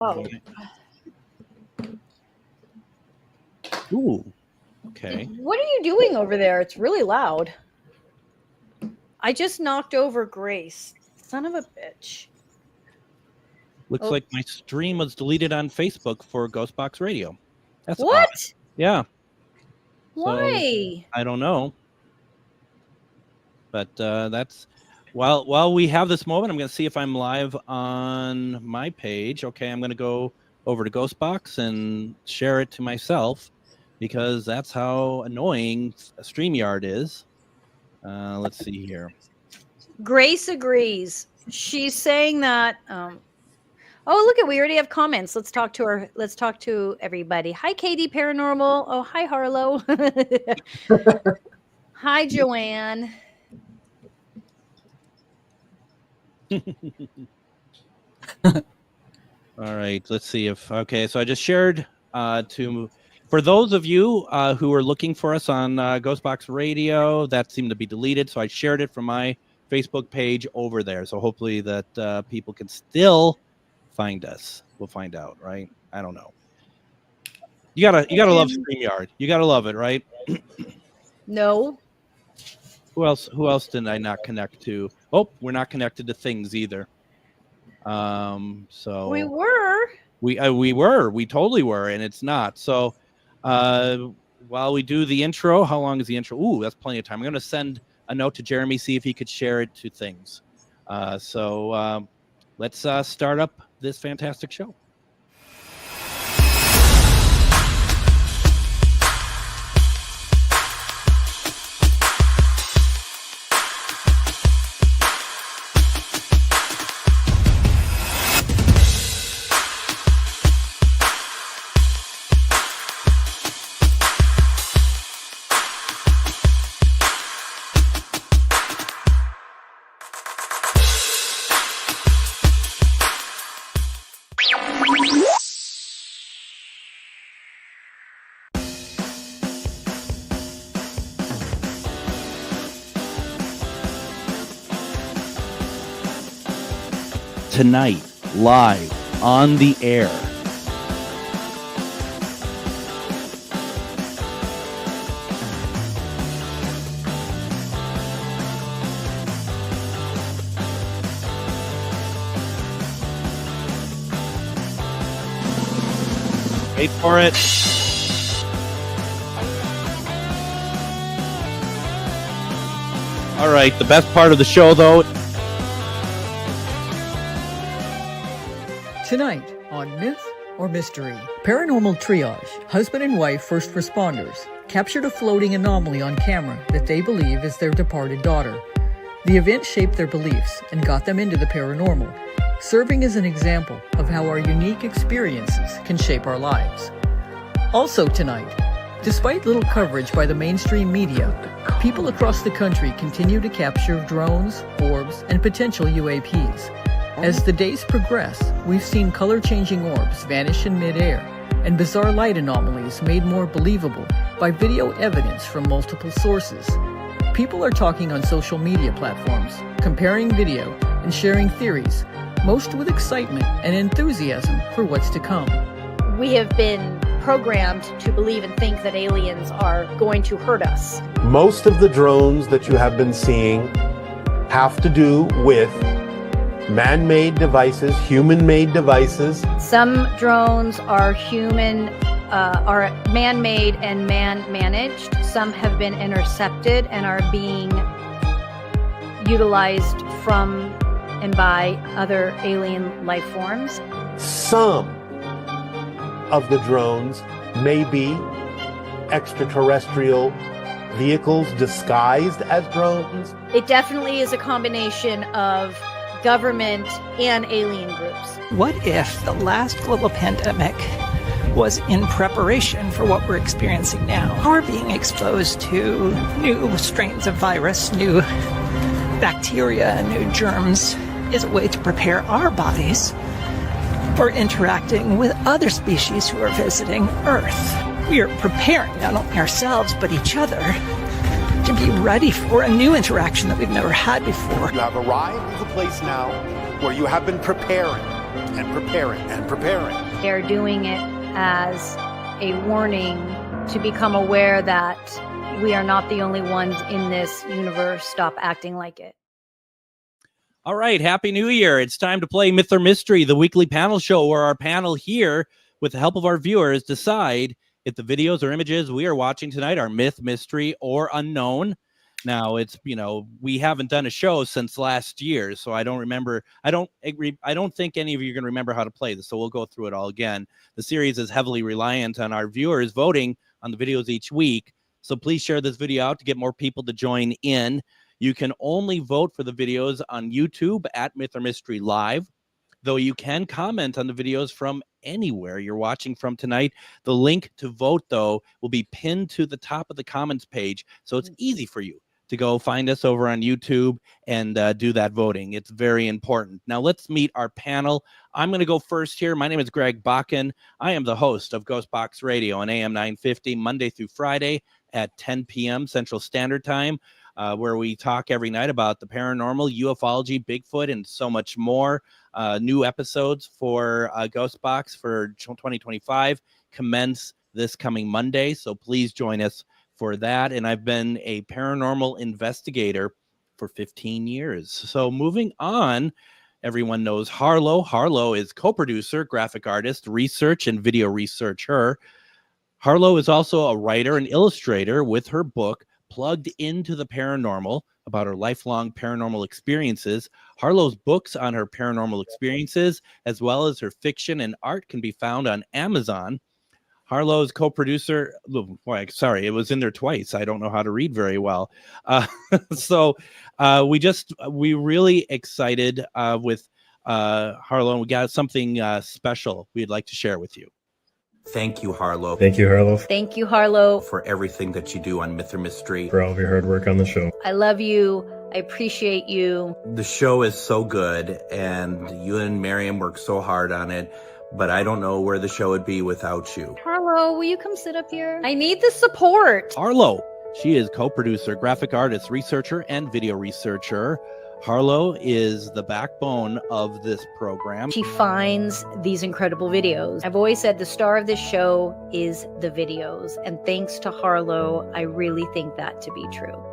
Oh. Ooh. Okay. What are you doing over there? It's really loud. I just knocked over Grace. Son of a bitch. Looks like my stream was deleted on Facebook for Ghostbox Radio. That's what? Odd. Yeah. Why? So, I don't know. But that's while we have this moment, I'm going to see if I'm live on my page. Okay, I'm going to go over to Ghostbox and share it to myself because that's how annoying StreamYard is. Let's see here. Grace agrees. She's saying that. Oh, look at we already have comments. Let's talk to her. Let's talk to everybody. Hi, Katie Paranormal. Oh, hi, Harlow. Hi, Joanne. All right, let's see if okay. So I just shared for those of you who are looking for us on Ghostbox Radio, that seemed to be deleted. So I shared it from my Facebook page over there. So hopefully that people can still find us. We'll find out, right? I don't know. You gotta love StreamYard. You gotta love it, right? No. Who else did I not connect to? Oh, we're not connected to things either. So we were. We totally were, and it's not. So while we do the intro, how long is the intro? Ooh, that's plenty of time. I'm going to send a note to Jeremy, see if he could share it to things. So let's start up this fantastic show. Tonight, live on the air. Wait for it. All right, the best part of the show, though. Tonight on Myth or Mystery, Paranormal Triage, husband and wife first responders captured a floating anomaly on camera that they believe is their departed daughter. The event shaped their beliefs and got them into the paranormal, serving as an example of how our unique experiences can shape our lives. Also tonight, despite little coverage by the mainstream media, people across the country continue to capture drones, orbs, and potential UAPs. As the days progress, we've seen color-changing orbs vanish in midair and bizarre light anomalies made more believable by video evidence from multiple sources. People are talking on social media platforms, comparing video and sharing theories, most with excitement and enthusiasm for what's to come. We have been programmed to believe and think that aliens are going to hurt us. Most of the drones that you have been seeing have to do with man-made devices, human-made devices. Some drones are are man-made and man-managed. Some have been intercepted and are being utilized from and by other alien life forms. Some of the drones may be extraterrestrial vehicles disguised as drones. It definitely is a combination of government and alien groups. What if the last global pandemic was in preparation for what we're experiencing now? We're being exposed to new strains of virus, new bacteria, new germs, is a way to prepare our bodies for interacting with other species who are visiting Earth. We are preparing not only ourselves, but each other to be ready for a new interaction that we've never had before. You have arrived at the place now where you have been preparing and preparing and preparing. They're doing it as a warning to become aware that we are not the only ones in this universe. Stop acting like it. All right, Happy New Year. It's time to play Myth or Mystery, the weekly panel show where our panel here, with the help of our viewers, decide if the videos or images we are watching tonight are myth, mystery, or unknown. Now, it's, we haven't done a show since last year, so I don't remember. I don't think any of you are going to remember how to play this, so we'll go through it all again. The series is heavily reliant on our viewers voting on the videos each week, so please share this video out to get more people to join in. You can only vote for the videos on YouTube at Myth or Mystery Live, though you can comment on the videos from anywhere you're watching from tonight. The link to vote, though, will be pinned to the top of the comments page, so it's easy for you to go find us over on YouTube and do that voting. It's very important. Now, let's meet our panel. I'm going to go first here. My name is Greg Bakken. I am the host of Ghostbox Radio on AM 950, Monday through Friday at 10 p.m. Central Standard Time. Where we talk every night about the paranormal, ufology, Bigfoot, and so much more. New episodes for Ghostbox for 2025 commence this coming Monday, so please join us for that. And I've been a paranormal investigator for 15 years. So moving on, everyone knows Harlow. Harlow is co-producer, graphic artist, research, and video researcher. Harlow is also a writer and illustrator with her book, Plugged into the Paranormal, about her lifelong paranormal experiences. Harlow's books on her paranormal experiences, as well as her fiction and art, can be found on Amazon. Harlow's co-producer, sorry, it was in there twice. I don't know how to read very well. We really excited with Harlow, and we got something special we'd like to share with you. Thank you, Harlow. Thank you, Harlow. Thank you, Harlow, for everything that you do on Myth or Mystery. For all of your hard work on the show. I love you. I appreciate you. The show is so good, and you and Miriam work so hard on it, but I don't know where the show would be without you. Harlow, will you come sit up here? I need the support. Harlow, she is co-producer, graphic artist, researcher, and video researcher. Harlow is the backbone of this program. She finds these incredible videos. I've always said the star of this show is the videos. And thanks to Harlow, I really think that to be true.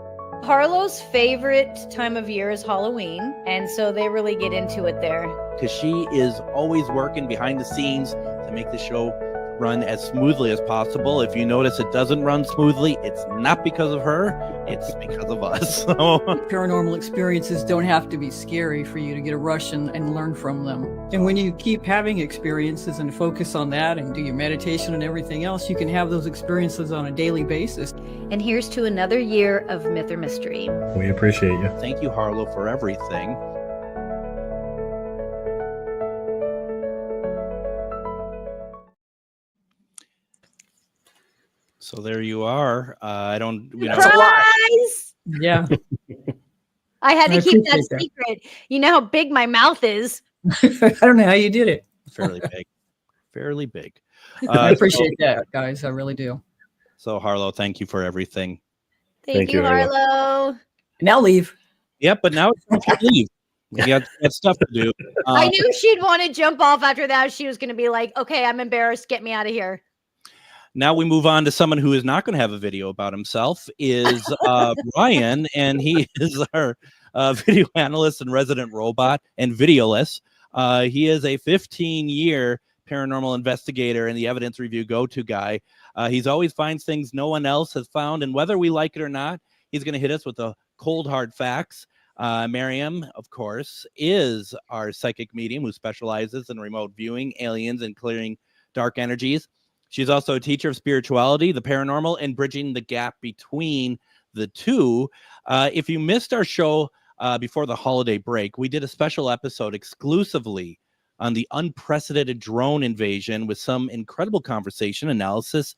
Harlow's favorite time of year is Halloween. And so they really get into it there. Because she is always working behind the scenes to make the show run as smoothly as possible. If you notice it doesn't run smoothly, it's not because of her, it's because of us. Paranormal experiences don't have to be scary for you to get a rush and learn from them. And when you keep having experiences and focus on that and do your meditation and everything else, you can have those experiences on a daily basis. And here's to another year of Myth or Mystery. We appreciate you. Thank you, Harlow, for everything. So there you are. I don't, Surprise! Yeah. I had to keep that appreciate secret. You know how big my mouth is. I don't know how you did it. fairly big. Fairly big. I appreciate that, guys. I really do. So, Harlow, thank you for everything. Thank you, Harlow. Now leave. Yep, but now it's time to leave. We got stuff to do. I knew she'd want to jump off after that. She was going to be like, okay, I'm embarrassed. Get me out of here. Now we move on to someone who is not going to have a video about himself, is Ryan, and he is our video analyst and resident robot and videoless. He is a 15-year paranormal investigator and the evidence review go-to guy. He's always finds things no one else has found, and whether we like it or not, he's going to hit us with the cold, hard facts. Miriam, of course, is our psychic medium who specializes in remote viewing, aliens, and clearing dark energies. She's also a teacher of spirituality, the paranormal, and bridging the gap between the two. If you missed our show before the holiday break, we did a special episode exclusively on the unprecedented drone invasion with some incredible conversation, analysis,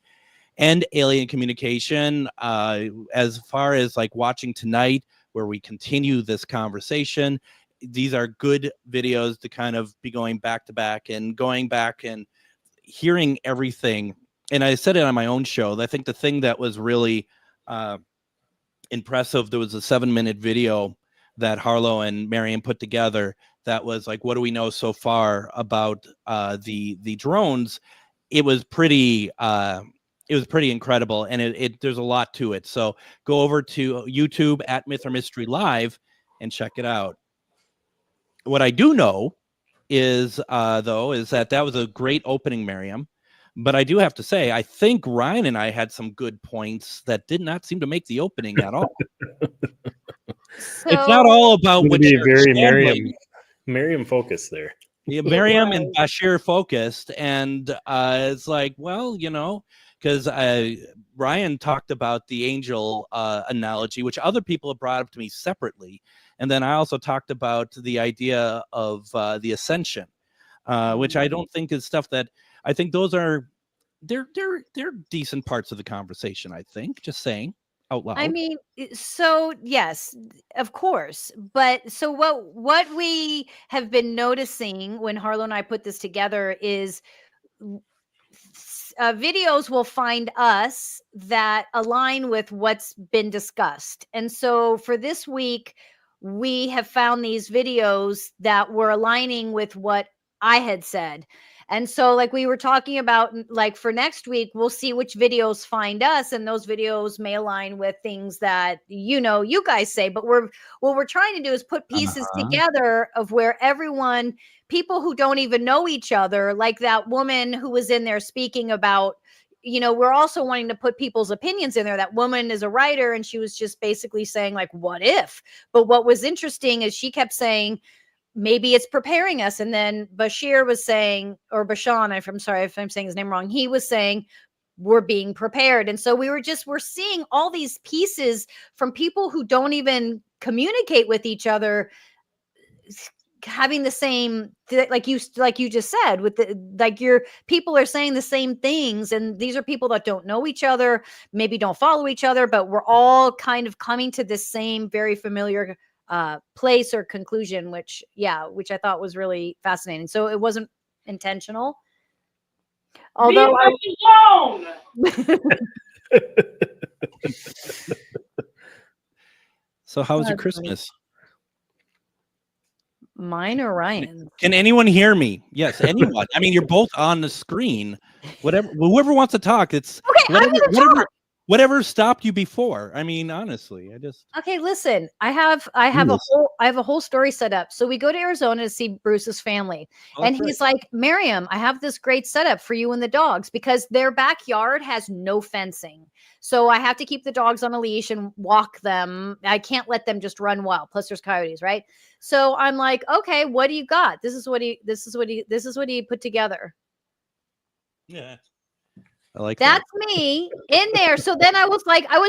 and alien communication. As far as like watching tonight, where we continue this conversation, these are good videos to kind of be going back to back and going back and hearing everything. And I said it on my own show. I think the thing that was really impressive, there was a 7-minute video that Harlow and Miriam put together that was like, what do we know so far about the drones? It was pretty incredible, and it there's a lot to it. So go over to YouTube at Myth or Mystery Live and check it out. What I do know is that was a great opening, Miriam. But I do have to say, I think Ryan and I had some good points that did not seem to make the opening at all. It's not all about what you're very Miriam focused there. Yeah, Miriam and Bashir focused, and it's like, well, because Ryan talked about the angel analogy, which other people have brought up to me separately, and then I also talked about the idea of the ascension, which I don't think is stuff that I think those are they're decent parts of the conversation. I think, just saying out loud. I mean, so yes, of course. But so what we have been noticing when Harlow and I put this together is videos will find us that align with what's been discussed. And so for this week, we have found these videos that were aligning with what I had said. And so like we were talking about, like for next week, we'll see which videos find us, and those videos may align with things that, you guys say, but what we're trying to do is put pieces together of where people who don't even know each other, like that woman who was in there speaking about, we're also wanting to put people's opinions in there. That woman is a writer, and she was just basically saying like, what if? But what was interesting is she kept saying, maybe it's preparing us. And then Bashir was saying, or Bashan, I'm sorry if I'm saying his name wrong. He was saying, we're being prepared. And so we're seeing all these pieces from people who don't even communicate with each other, having the same, like you just said, with your people are saying the same things. And these are people that don't know each other, maybe don't follow each other, but we're all kind of coming to this same very familiar place or conclusion, which I thought was really fascinating. So it wasn't intentional. Although So how was your Christmas? Mine or Ryan? Can anyone hear me? Yes, anyone. I mean, you're both on the screen. Whoever wants to talk, it's okay. Whatever stopped you before. I mean, honestly, okay. Listen, I have a whole story set up. So we go to Arizona to see Bruce's family, and he's like, Miriam, I have this great setup for you and the dogs, because their backyard has no fencing. So I have to keep the dogs on a leash and walk them. I can't let them just run wild. Plus there's coyotes, right? So I'm like, okay, what do you got? This is what he put together. Yeah. I like that's me in there. So then I was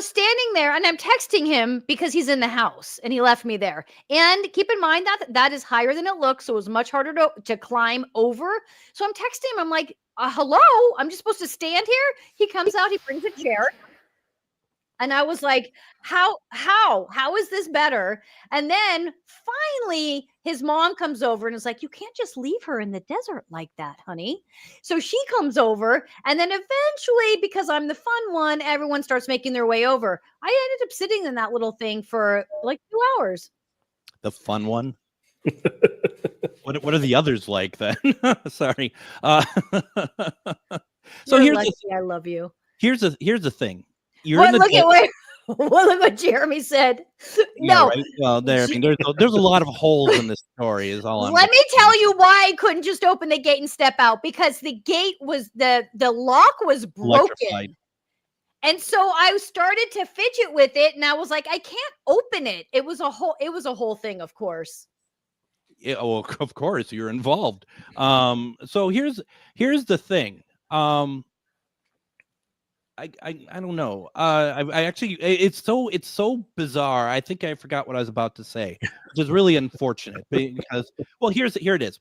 standing there and I'm texting him because he's in the house and he left me there. And keep in mind that is higher than it looks. So it was much harder to climb over. So I'm texting him. I'm like, hello, I'm just supposed to stand here. He comes out, he brings a chair. And I was like, how is this better? And then finally his mom comes over and is like, you can't just leave her in the desert like that, honey. So she comes over, and then eventually, because I'm the fun one, everyone starts making their way over. I ended up sitting in that little thing for like 2 hours. The fun one? What are the others like then? Sorry. So You're lucky, I love you. Here's the thing. Look what Jeremy said. No. Right? Well, there's a lot of holes in this story. Is all. Let me tell you why I couldn't just open the gate and step out, because the gate was the lock was broken. Electrified. And so I started to fidget with it, and I was like, I can't open it. It was a whole thing, of course. Yeah, well, of course you're involved. So here's the thing. I don't know. I actually, it's so bizarre. I think I forgot what I was about to say, which is really unfortunate because, well, here it is.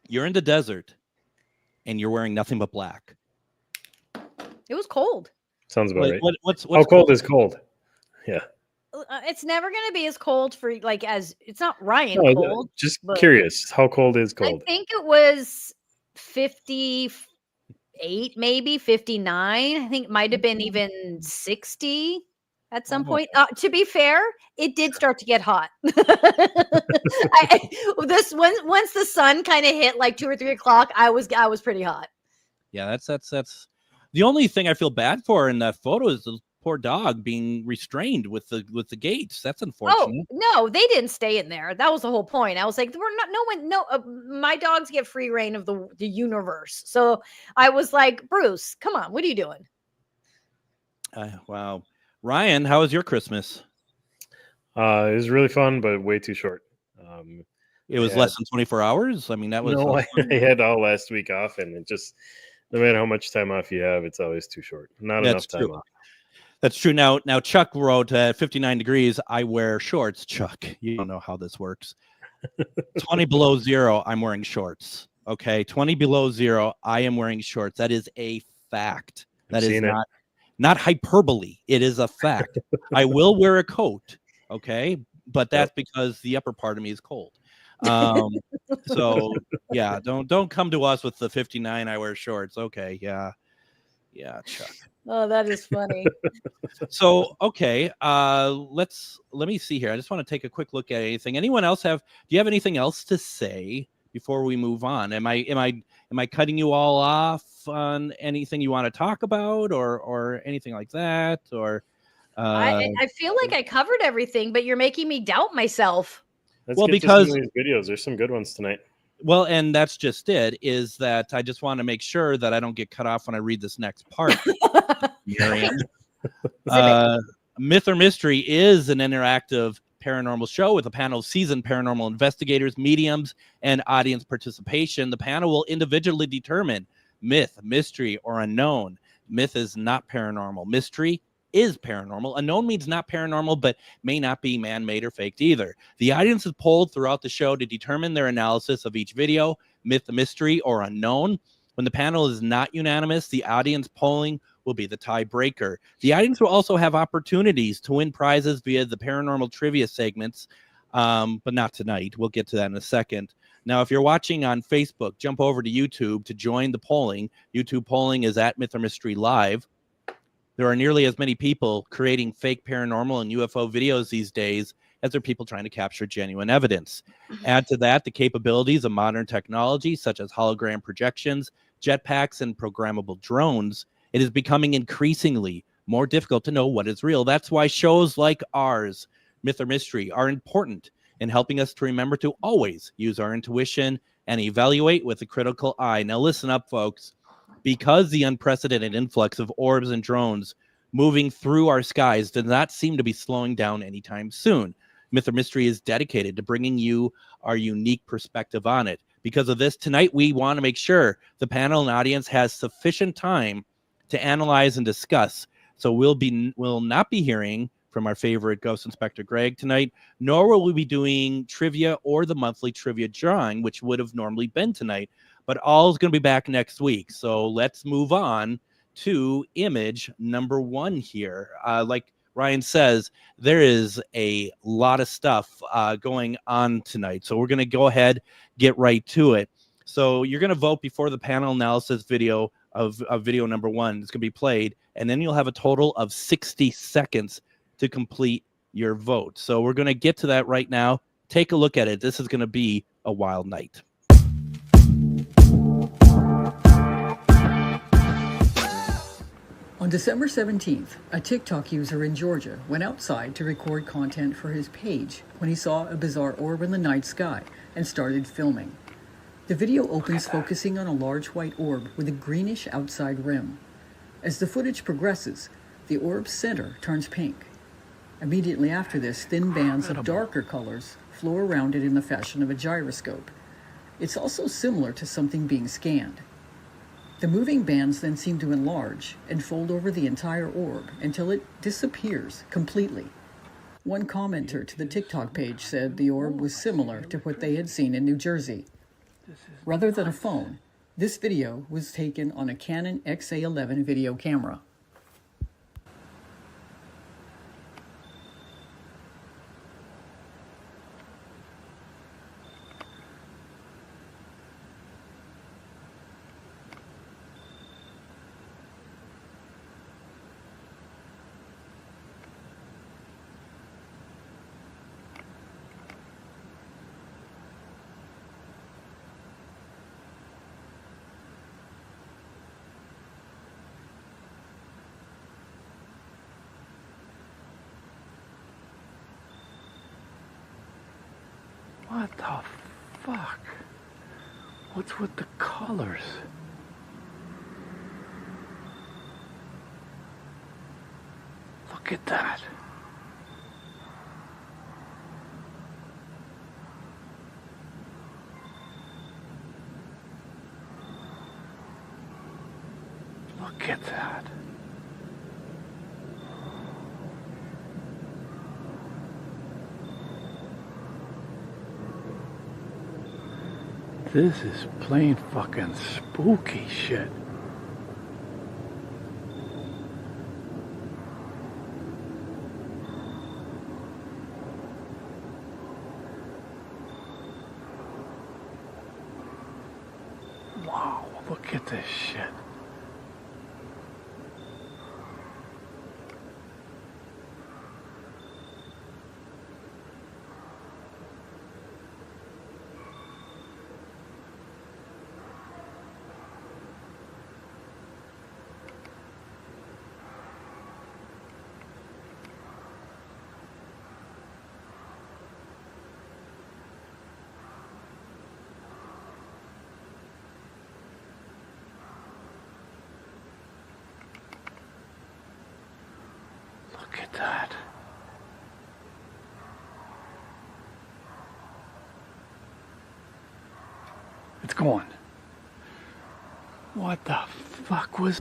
You're in the desert and you're wearing nothing but black. It was cold. Sounds about right. What's how cold is cold? Yeah. It's never going to be as cold for it's not Ryan cold. Just curious. How cold is cold? I think it was 58, maybe 59. I think it might have been even 60. at some point. To be fair, it did start to get hot. Once the sun kind of hit like 2 or 3 o'clock, I was pretty hot. Yeah, that's the only thing I feel bad for in that photo is the poor dog being restrained with the gates. That's unfortunate. Oh no, they didn't stay in there. That was the whole point. I was like, we're not. My dogs get free reign of the universe. So I was like, Bruce, come on, what are you doing? Wow, Ryan, how was your Christmas? It was really fun, but way too short. It was less than 24 hours. I mean, that was no. I had all last week off, and it just no matter how much time off you have, it's always too short. Not enough time off. That's true. Now Chuck wrote 59 degrees. I wear shorts. Chuck, you don't know how this works. 20 below zero, I'm wearing shorts. Okay, 20 below zero, I am wearing shorts. That is a fact. That is not hyperbole. It is a fact. I will wear a coat. Okay, but that's because the upper part of me is cold. So yeah, don't come to us with the 59. I wear shorts. Okay, yeah, Chuck. Oh, that is funny. So okay, let me see here. I just want to take a quick look at anything. Anyone else do you have anything else to say before we move on? Am I cutting you all off on anything you want to talk about or anything like that? Or I feel like I covered everything, but you're making me doubt myself. Because these videos, there's some good ones tonight. Well, and that's just it, is that I just want to make sure that I don't get cut off when I read this next part. Miriam. Myth or Mystery is an interactive paranormal show with a panel of seasoned paranormal investigators, mediums, and audience participation. The panel will individually determine myth, mystery, or unknown. Myth is not paranormal. Mystery is paranormal. Unknown means not paranormal, but may not be man-made or faked either. The audience is polled throughout the show to determine their analysis of each video, myth, mystery, or unknown. When the panel is not unanimous, the audience polling will be the tiebreaker. The audience will also have opportunities to win prizes via the paranormal trivia segments, but not tonight. We'll get to that in a second. Now, if you're watching on Facebook, jump over to YouTube to join the polling. YouTube polling is at Myth or Mystery Live. There are nearly as many people creating fake paranormal and UFO videos these days as there are people trying to capture genuine evidence. Add to that the capabilities of modern technology, such as hologram projections, jetpacks, and programmable drones. It is becoming increasingly more difficult to know what is real. That's why shows like ours, Myth or Mystery, are important in helping us to remember to always use our intuition and evaluate with a critical eye. Now listen up, folks. Because the unprecedented influx of orbs and drones moving through our skies does not seem to be slowing down anytime soon, Myth or Mystery is dedicated to bringing you our unique perspective on it. Because of this, tonight we want to make sure the panel and audience has sufficient time to analyze and discuss. So we'll not be hearing from our favorite Ghost Inspector Greg tonight, nor will we be doing trivia or the monthly trivia drawing, which would have normally been tonight. But all is going to be back next week. So let's move on to image number 1 here. Like Ryan says, there is a lot of stuff going on tonight. So we're going to go ahead, get right to it. So you're going to vote before the panel analysis video of video number 1 is going to be played. And then you'll have a total of 60 seconds to complete your vote. So we're going to get to that right now. Take a look at it. This is going to be a wild night. On December 17th, a TikTok user in Georgia went outside to record content for his page when he saw a bizarre orb in the night sky and started filming. The video opens focusing on a large white orb with a greenish outside rim. As the footage progresses, the orb's center turns pink. Immediately after this, thin bands of darker colors flow around it in the fashion of a gyroscope. It's also similar to something being scanned. The moving bands then seem to enlarge and fold over the entire orb until it disappears completely. One commenter to the TikTok page said the orb was similar to what they had seen in New Jersey. Rather than a phone, this video was taken on a Canon XA11 video camera. What the fuck? What's with the colors? Look at that. Look at that. This is plain fucking spooky shit. Wow, look at this shit. Look at that. It's gone. What the fuck was...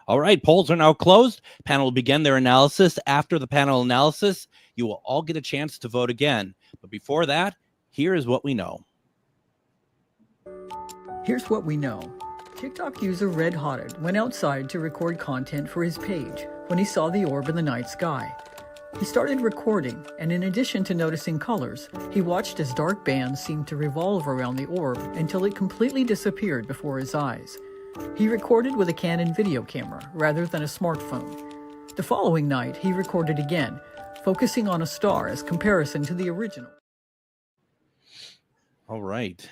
All right, polls are now closed. Panel will begin their analysis. After the panel analysis, you will all get a chance to vote again. But before that, here is what we know. Here's what we know. TikTok user Red Hotted went outside to record content for his page when he saw the orb in the night sky. He started recording, and in addition to noticing colors, he watched as dark bands seemed to revolve around the orb until it completely disappeared before his eyes. He recorded with a Canon video camera rather than a smartphone. The following night, he recorded again, focusing on a star as comparison to the original. All right.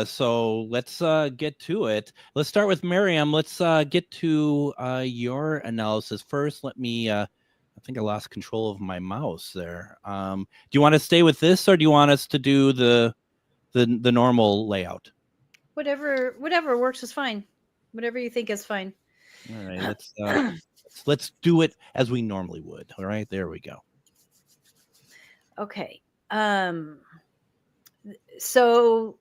So let's get to it. Let's start with Miriam. Let's get to your analysis first. Let me, I think I lost control of my mouse there. Do you want to stay with this, or do you want us to do the normal layout? Whatever works is fine. Whatever you think is fine. All right. Let's do it as we normally would. All right. There we go. Okay. So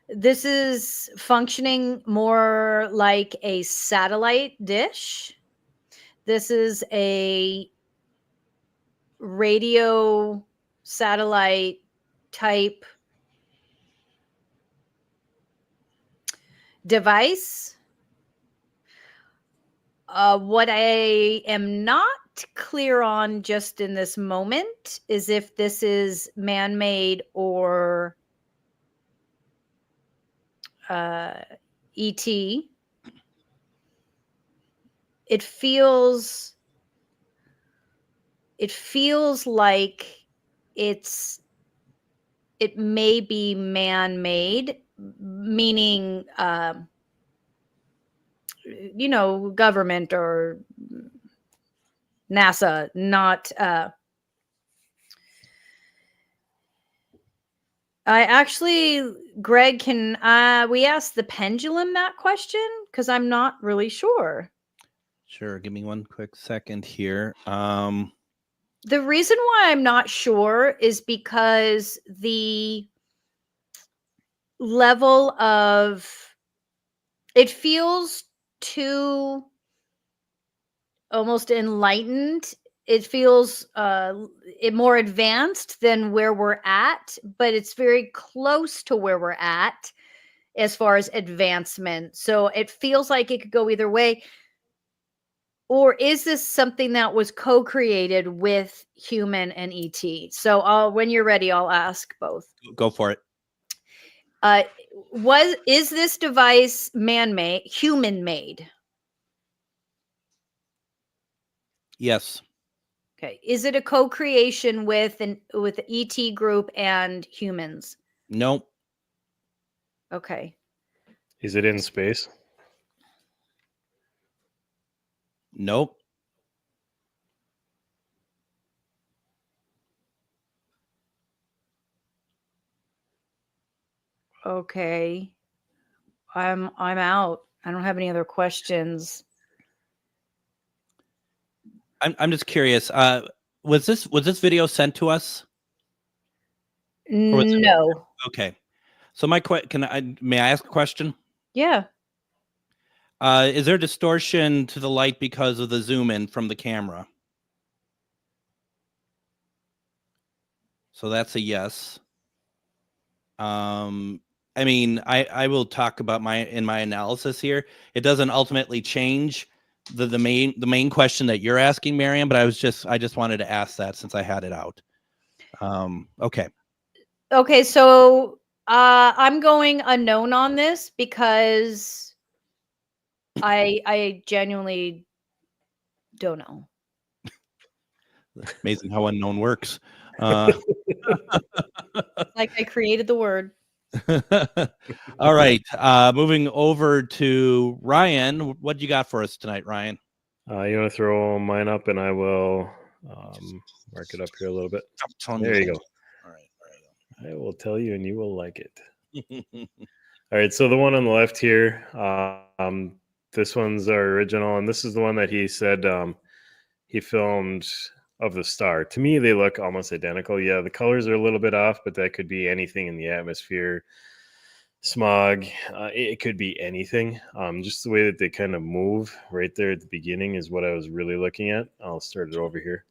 this is functioning more like a satellite dish. This is a radio satellite type device. What I am not clear on just in this moment is if this is man-made or ET. It feels like it may be man-made, meaning government or NASA, not Greg, can we ask the pendulum that question? Because I'm not really sure. Sure. Give me one quick second here. The reason why I'm not sure is because the level of it feels too almost enlightened. It feels more advanced than where we're at, but it's very close to where we're at as far as advancement. So it feels like it could go either way. Or is this something that was co-created with human and ET? So when you're ready, I'll ask both. Go for it. Is this device man-made, human-made? Yes. Okay. Is it a co-creation with the ET group and humans? Nope. Okay. Is it in space? Nope. Okay. I'm out. I don't have any other questions. I'm just curious. Was this video sent to us? No. Okay. So my may I ask a question? Yeah. Is there distortion to the light because of the zoom in from the camera? So that's a yes. I mean, I will talk about my analysis here. It doesn't ultimately change the main question that you're asking, Miriam, but I just wanted to ask that since I had it out. Okay. Okay, so I'm going unknown on this because I genuinely don't know. Amazing how unknown works. Like I created the word. All right. Moving over to Ryan. What you got for us tonight, Ryan? You want to throw mine up, and I will mark it up here a little bit. There you go. All right. I will tell you, and you will like it. All right. So the one on the left here, this one's our original, and this is the one that he said he filmed of the star. To me, they look almost identical. Yeah, the colors are a little bit off, but that could be anything in the atmosphere. Smog, it could be anything. Just the way that they kind of move right there at the beginning is what I was really looking at. I'll start it over here.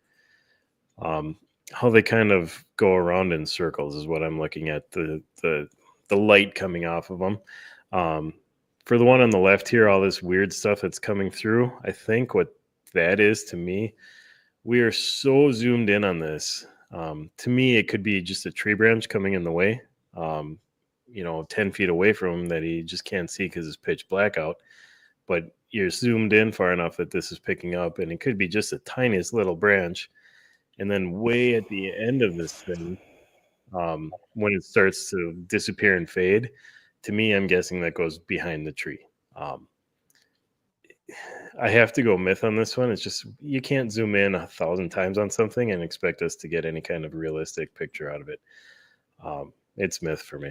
How they kind of go around in circles is what I'm looking at. The light coming off of them. For the one on the left here, all this weird stuff that's coming through, I think what that is to me, we are so zoomed in on this. To me, it could be just a tree branch coming in the way. 10 feet away from him that he just can't see because it's pitch black out. But you're zoomed in far enough that this is picking up, and it could be just the tiniest little branch. And then way at the end of this thing, when it starts to disappear and fade, to me, I'm guessing that goes behind the tree. I have to go myth on this one. It's just you can't zoom in 1,000 times on something and expect us to get any kind of realistic picture out of it. It's myth for me.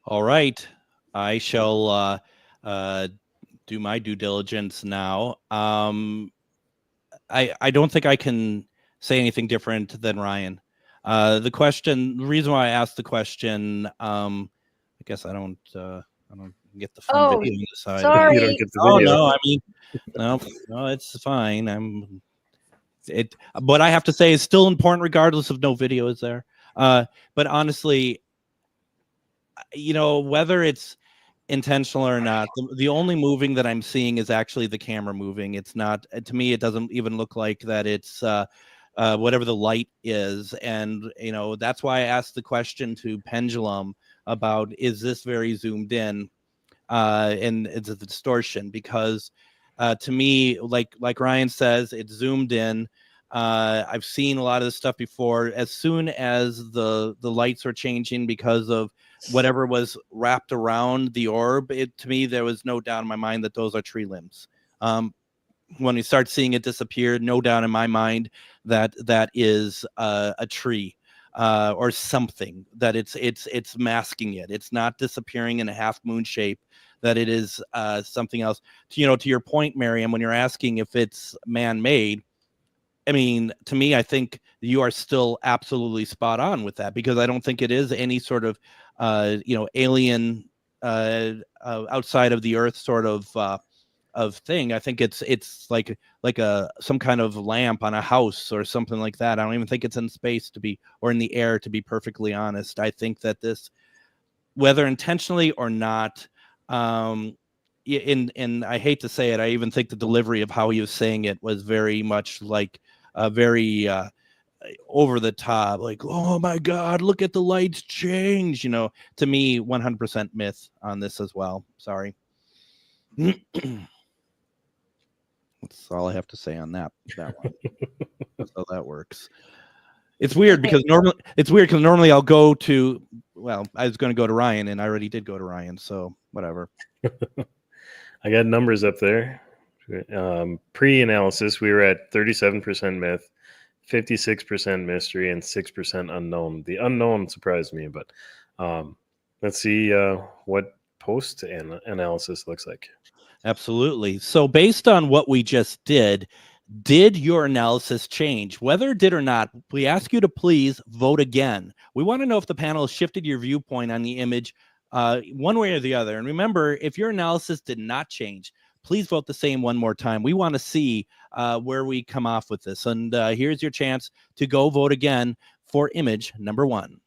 All right. I shall do my due diligence now. I don't think I can say anything different than Ryan. The reason why I asked the question, I guess I don't get the fun video on the side. Sorry. You don't get the video. No, I mean, no, it's fine. But I have to say it's still important regardless of no video is there. But honestly, whether it's intentional or not, the only moving that I'm seeing is actually the camera moving. It's not, to me, it doesn't even look like that it's whatever the light is. And, that's why I asked the question to Pendulum about, is this very zoomed in? And it's a distortion because to me, like Ryan says, it's zoomed in. I've seen a lot of this stuff before. As soon as the lights are changing because of whatever was wrapped around the orb, to me, there was no doubt in my mind that those are tree limbs. When you start seeing it disappear, no doubt in my mind that is a tree or something, that it's masking it. It's not disappearing in a half moon shape that it is something else. To your point, Miriam, when you're asking if it's man-made, I mean, to me, I think you are still absolutely spot on with that, because I don't think it is any sort of, alien outside of the Earth sort of thing. I think it's like some kind of lamp on a house or something like that. I don't even think it's in space or in the air, to be perfectly honest. I think that this, whether intentionally or not, and I hate to say it, I even think the delivery of how he was saying it was very much like very over the top, like, oh my God, look at the lights change. To me, 100% myth on this as well. Sorry. That's all I have to say on that one. That's how that works. It's weird because normally I'll go to, I was going to go to Ryan, and I already did go to Ryan, so whatever. I got numbers up there. Pre-analysis, we were at 37% myth, 56% mystery, and 6% unknown. The unknown surprised me, but let's see what post-analysis looks like. Absolutely. So based on what we just did your analysis change? Whether it did or not, we ask you to please vote again. We want to know if the panel has shifted your viewpoint on the image one way or the other. And remember, if your analysis did not change, please vote the same one more time. We want to see where we come off with this. And here's your chance to go vote again for image number 1.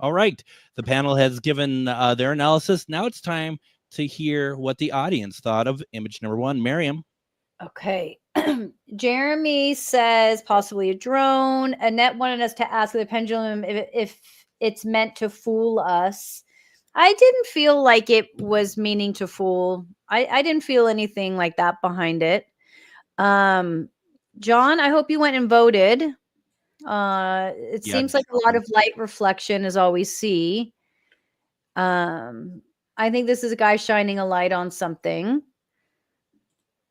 All right. The panel has given their analysis. Now it's time to hear what the audience thought of image number 1. Miriam. Okay. Jeremy says possibly a drone. Annette wanted us to ask the pendulum if it's meant to fool us. I didn't feel like it was meaning to fool. I didn't feel anything like that behind it. John, I hope you went and voted. It seems like a lot of light reflection is all we see. I think this is a guy shining a light on something,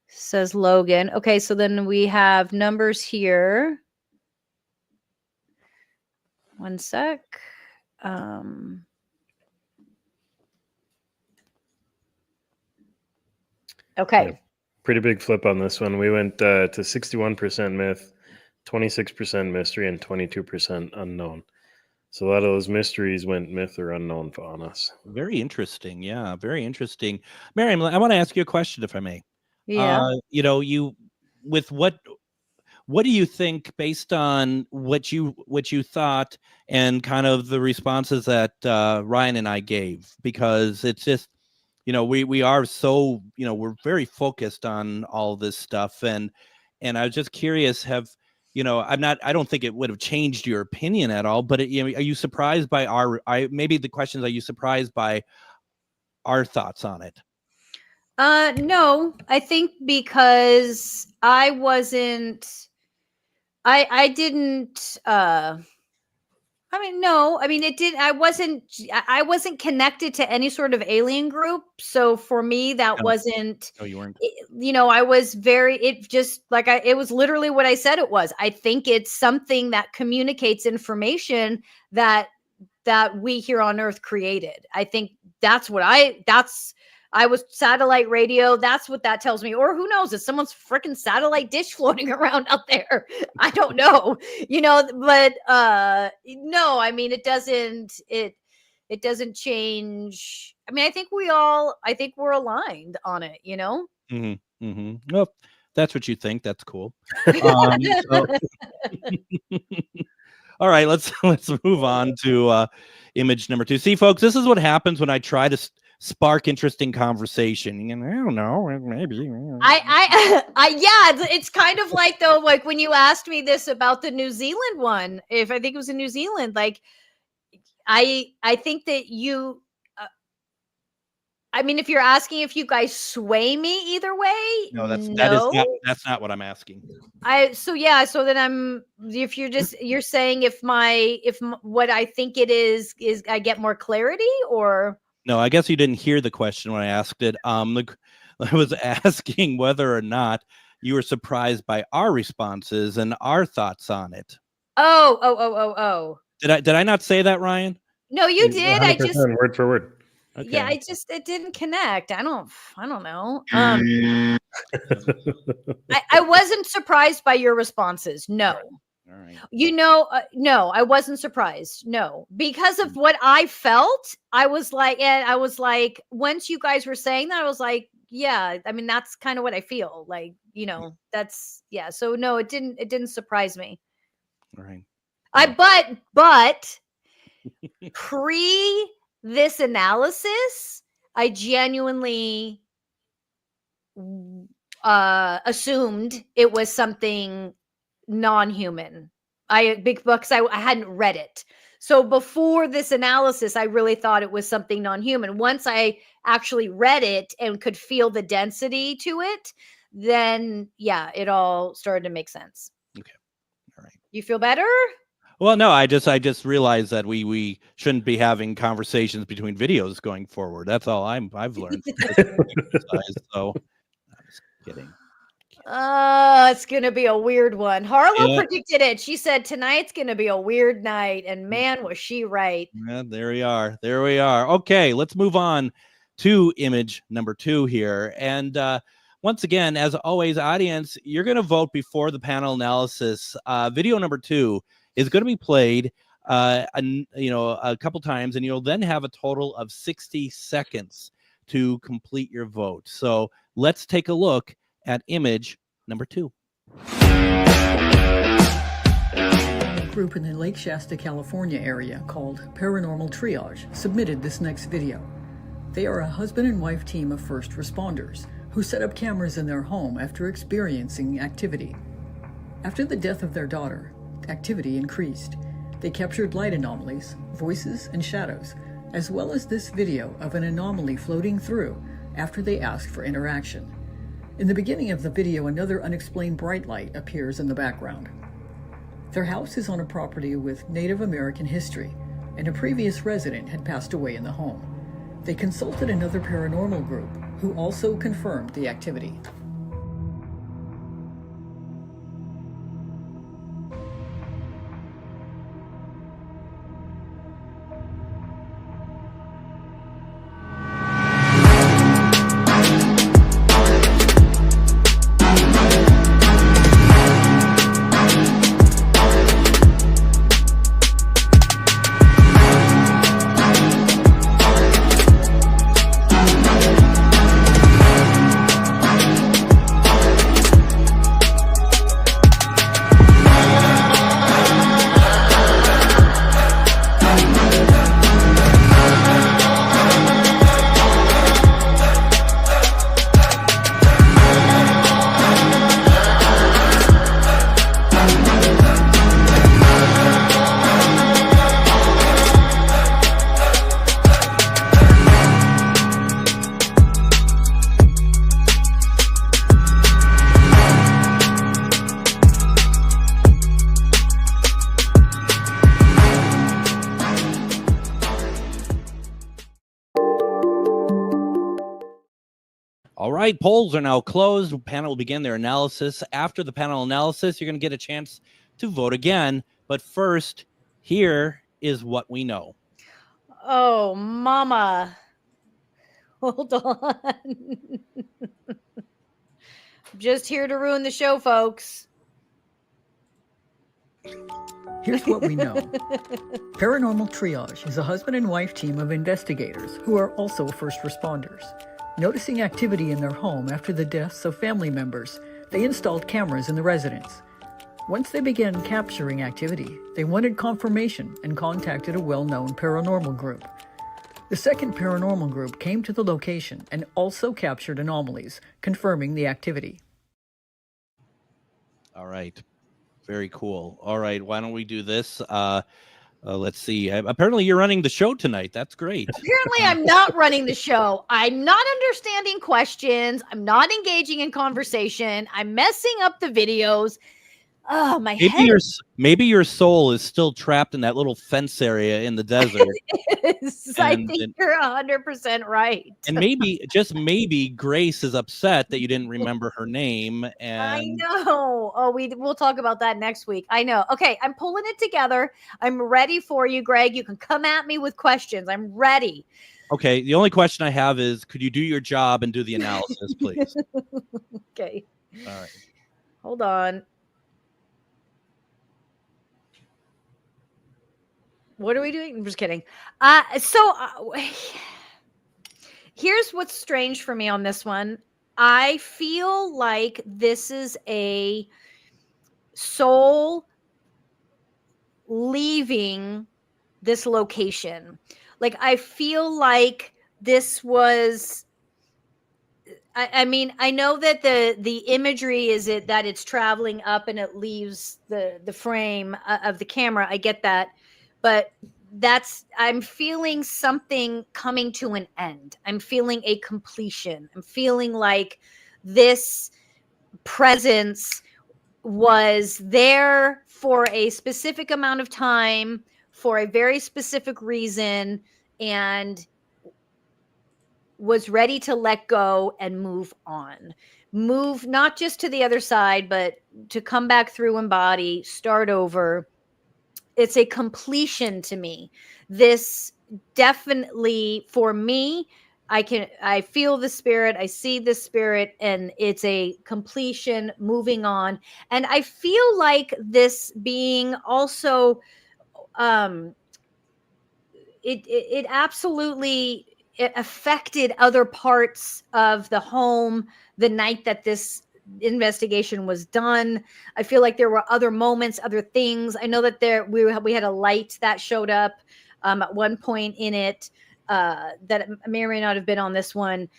says Logan. Okay, so then we have numbers here. One sec. Okay. Yeah, pretty big flip on this one. We went to 61% myth, 26% mystery, and 22% unknown. So a lot of those mysteries went myth or unknown on us. Very interesting. Yeah, very interesting. Miriam, I want to ask you a question, if I may. Yeah. You with what do you think, based on what you thought and kind of the responses that Ryan and I gave? Because it's just, we are so, we're very focused on all this stuff, and I was just curious, I don't think it would have changed your opinion at all, but are you surprised by maybe the questions, are you surprised by our thoughts on it? No, I think because I didn't, I wasn't connected to any sort of alien group. So for me, that wasn't, no, you weren't. I was it was literally what I said it was. I think it's something that communicates information that we here on Earth created. I think that's I was satellite radio. That's what that tells me. Or who knows? It's someone's freaking satellite dish floating around out there. I don't know, but no, I mean, it doesn't change. I mean, I think we're aligned on it, Well, that's what you think. That's cool. So, all right, let's move on to image number 2. See, folks, this is what happens when I try to spark interesting conversation. I don't know, maybe. Yeah, it's kind of like, though, like when you asked me this about the New Zealand one, if I think it was in New Zealand, like I think that you. I mean, if you're asking if you guys sway me either way, No, that's not what I'm asking. So then you're saying if what I think it is I get more clarity, or no, I guess you didn't hear the question when I asked it. I was asking whether or not you were surprised by our responses and our thoughts on it. Oh. Did I not say that, Ryan? No, you did. I just word for word. Okay. Yeah, it didn't connect. I don't know. I wasn't surprised by your responses. No. All right. No, I wasn't surprised. No, because of what I felt. I was like, once you guys were saying that, I was like, yeah, I mean, that's kind of what I feel like, that's, yeah. So no, it didn't surprise me. All right. But pre this analysis, I genuinely assumed it was something non-human. Because I hadn't read it. So before this analysis, I really thought it was something non-human. Once I actually read it and could feel the density to it, then yeah, it all started to make sense. Okay. All right. You feel better? Well, no, I just realized that we shouldn't be having conversations between videos going forward. That's all I've learned from this exercise. So I'm just kidding. It's gonna be a weird one. Harlow predicted it. She said tonight's gonna be a weird night, and man, was she right. Yeah, there we are. Okay, let's move on to image number 2 here. And once again, as always, audience, you're going to vote before the panel analysis. Video number 2 is going to be played a couple times, and you'll then have a total of 60 seconds to complete your vote. So let's take a look at image number 2. A group in the Lake Shasta, California area called Paranormal Triage submitted this next video. They are a husband and wife team of first responders who set up cameras in their home after experiencing activity. After the death of their daughter, activity increased. They captured light anomalies, voices, and shadows, as well as this video of an anomaly floating through after they asked for interaction. In the beginning of the video, another unexplained bright light appears in the background. Their house is on a property with Native American history, and a previous resident had passed away in the home. They consulted another paranormal group who also confirmed the activity. All right, polls are now closed. The panel will begin their analysis. After the panel analysis, you're going to get a chance to vote again. But first, here is what we know. Oh, mama. Hold on. Just here to ruin the show, folks. Here's what we know. Paranormal Triage is a husband and wife team of investigators who are also first responders. Noticing activity in their home after the deaths of family members, they installed cameras in the residence. Once they began capturing activity, they wanted confirmation and contacted a well-known paranormal group. The second paranormal group came to the location and also captured anomalies, confirming the activity. All right. Very cool. All right. Why don't we do this? Let's see. Apparently, you're running the show tonight. That's great. Apparently, I'm not running the show. I'm not understanding questions. I'm not engaging in conversation. I'm messing up the videos. Oh, my head. Maybe your soul is still trapped in that little fence area in the desert. I think you're 100% right. And maybe, just maybe, Grace is upset that you didn't remember her name. And I know. Oh, we'll talk about that next week. I know. Okay, I'm pulling it together. I'm ready for you, Greg. You can come at me with questions. I'm ready. Okay, the only question I have is, could you do your job and do the analysis, please? Okay. All right. Hold on. What are we doing? I'm just kidding. Here's what's strange for me on this one. I feel like this is a soul leaving this location. Like, I feel like this was, I mean, I know that the imagery is that it's traveling up and it leaves the frame of the camera. I get that. But I'm feeling something coming to an end. I'm feeling a completion. I'm feeling like this presence was there for a specific amount of time, for a very specific reason, and was ready to let go and move on. Move not just to the other side, but to come back through embody, start over. It's a completion to me. This definitely, for me, I feel the spirit, I see the spirit, and it's a completion, moving on. And I feel like this being also, it absolutely, it affected other parts of the home the night that this investigation was done. I feel like there were other moments, other things. I know that we had a light that showed up at one point in it that may or may not have been on this one.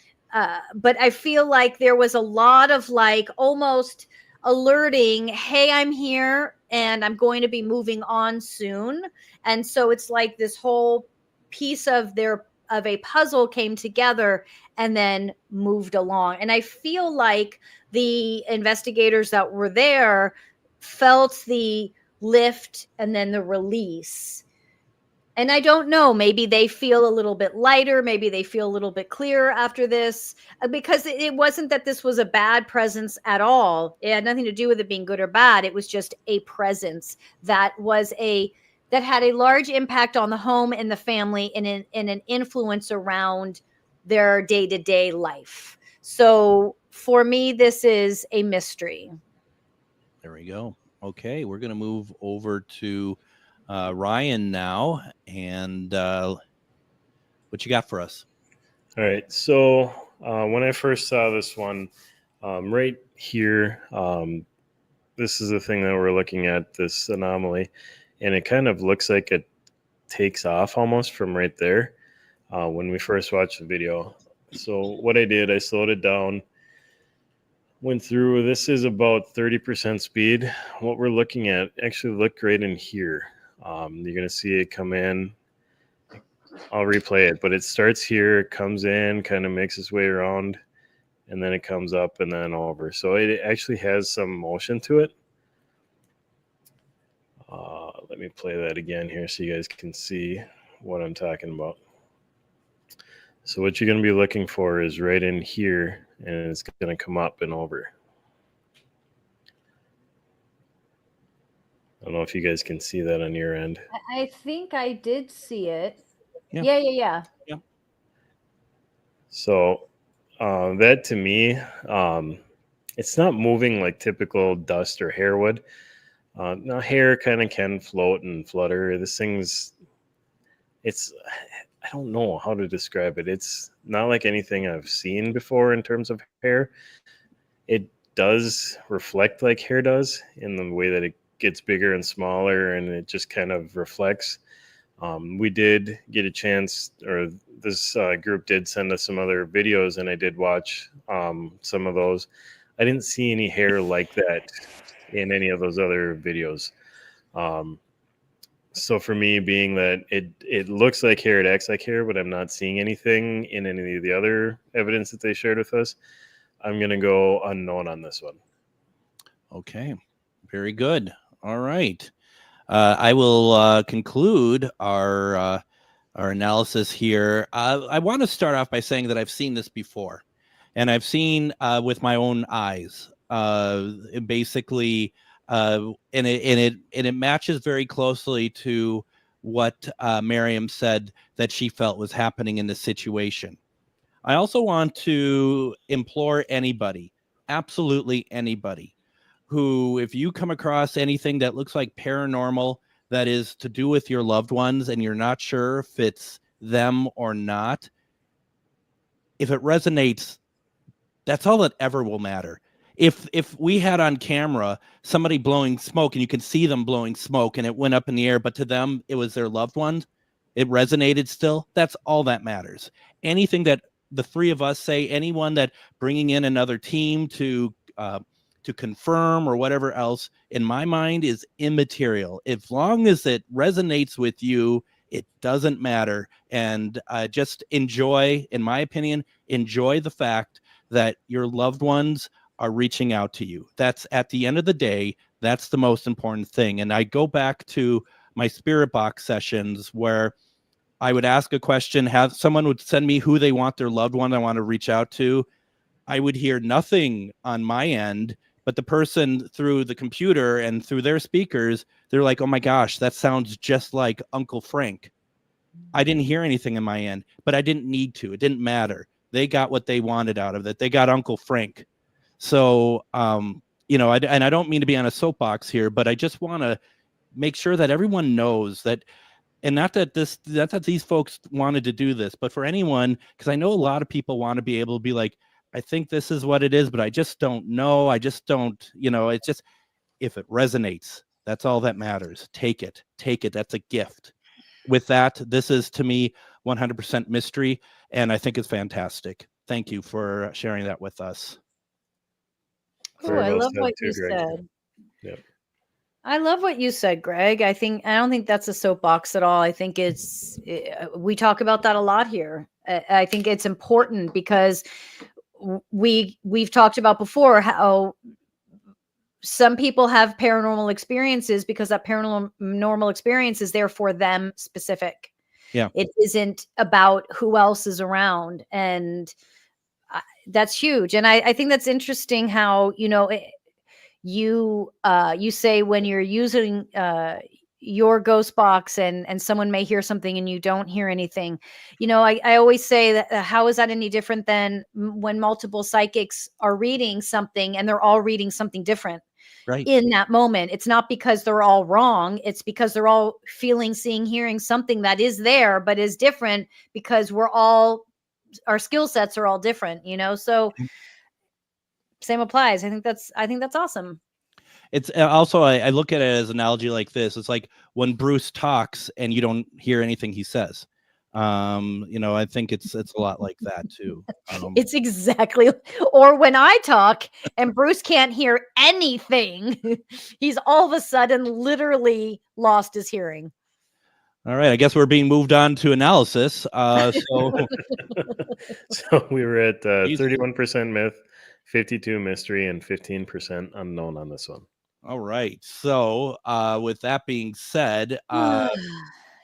But I feel like there was a lot of like almost alerting, hey, I'm here and I'm going to be moving on soon. And so it's like this whole piece of a puzzle came together and then moved along. And I feel like the investigators that were there felt the lift and then the release. And I don't know, maybe they feel a little bit lighter, maybe they feel a little bit clearer after this, because it wasn't that this was a bad presence at all. It had nothing to do with it being good or bad. It was just a presence that had a large impact on the home and the family, and an influence around their day-to-day life. So for me, this is a mystery. There we go. Okay, we're going to move over to Ryan now. And what you got for us? All right. So when I first saw this one, right here, this is the thing that we're looking at, this anomaly. And it kind of looks like it takes off almost from right there when we first watched the video. So what I did, I slowed it down, went through. This is about 30% speed. What we're looking at, actually look right in here. You're going to see it come in. I'll replay it, but it starts here, comes in, kind of makes its way around, and then it comes up and then over. So it actually has some motion to it. Let me play that again here so you guys can see what I'm talking about. So what you're going to be looking for is right in here, and it's going to come up and over. I don't know if you guys can see that on your end. I think I did see it. Yeah. Yeah. So that to me, it's not moving like typical dust or hair would. Now hair kind of can float and flutter. This thing's, I don't know how to describe it. It's not like anything I've seen before in terms of hair. It does reflect like hair does in the way that it gets bigger and smaller, and it just kind of reflects. We did get a chance, or this group did send us some other videos, and I did watch some of those. I didn't see any hair like that in any of those other videos. So for me, being that it looks like hair, it acts like hair, but I'm not seeing anything in any of the other evidence that they shared with us, I'm going to go unknown on this one. Okay, very good. All right. I will conclude our analysis here. I want to start off by saying that I've seen this before, and I've seen with my own eyes. Basically, and it matches very closely to what Miriam said that she felt was happening in this situation. I also want to implore anybody, absolutely anybody, who, if you come across anything that looks like paranormal that is to do with your loved ones and you're not sure if it's them or not, if it resonates, that's all that ever will matter. If we had on camera somebody blowing smoke and you could see them blowing smoke and it went up in the air, but to them it was their loved one, it resonated still, that's all that matters. Anything that the three of us say, anyone that bringing in another team to confirm or whatever else, in my mind, is immaterial. As long as it resonates with you, it doesn't matter. And just enjoy, in my opinion, enjoy the fact that your loved ones are reaching out to you. That's, at the end of the day, that's the most important thing. And I go back to my spirit box sessions where I would ask a question, have someone would send me who they want their loved one I want to reach out to. I would hear nothing on my end, but the person through the computer and through their speakers, they're like, oh my gosh, that sounds just like Uncle Frank. I didn't hear anything in my end, but I didn't need to. It didn't matter. They got what they wanted out of it. They got Uncle Frank. So, you know, and I don't mean to be on a soapbox here, but I just want to make sure that everyone knows that, and not that these folks wanted to do this, but for anyone, because I know a lot of people want to be able to be like, I think this is what it is, but I just don't know. I just don't, you know, it's just, if it resonates, that's all that matters. Take it. That's a gift. With that, this is, to me, 100% mystery, and I think it's fantastic. Thank you for sharing that with us. Oh, I love what you said. Yep. I love what you said, Greg. I don't think that's a soapbox at all. I think we talk about that a lot here. I think it's important because we've talked about before how some people have paranormal experiences because that paranormal experience is there for them specific. Yeah. It isn't about who else is around. And that's huge. And I think that's interesting how, you know, you say when you're using your ghost box and someone may hear something and you don't hear anything, you know, I always say that how is that any different than when multiple psychics are reading something and they're all reading something different right in that moment? It's not because they're all wrong. It's because they're all feeling, seeing, hearing something that is there, but is different because our skill sets are all different, you know? So same applies. I think that's awesome. It's also, I look at it as an analogy like this. It's like when Bruce talks and you don't hear anything he says. You know, I think it's a lot like that too. It's exactly, or when I talk and Bruce can't hear anything, he's all of a sudden literally lost his hearing. All right, I guess we're being moved on to analysis. So we were at 31% myth, 52 mystery, and 15% unknown on this one. All right. So with that being said,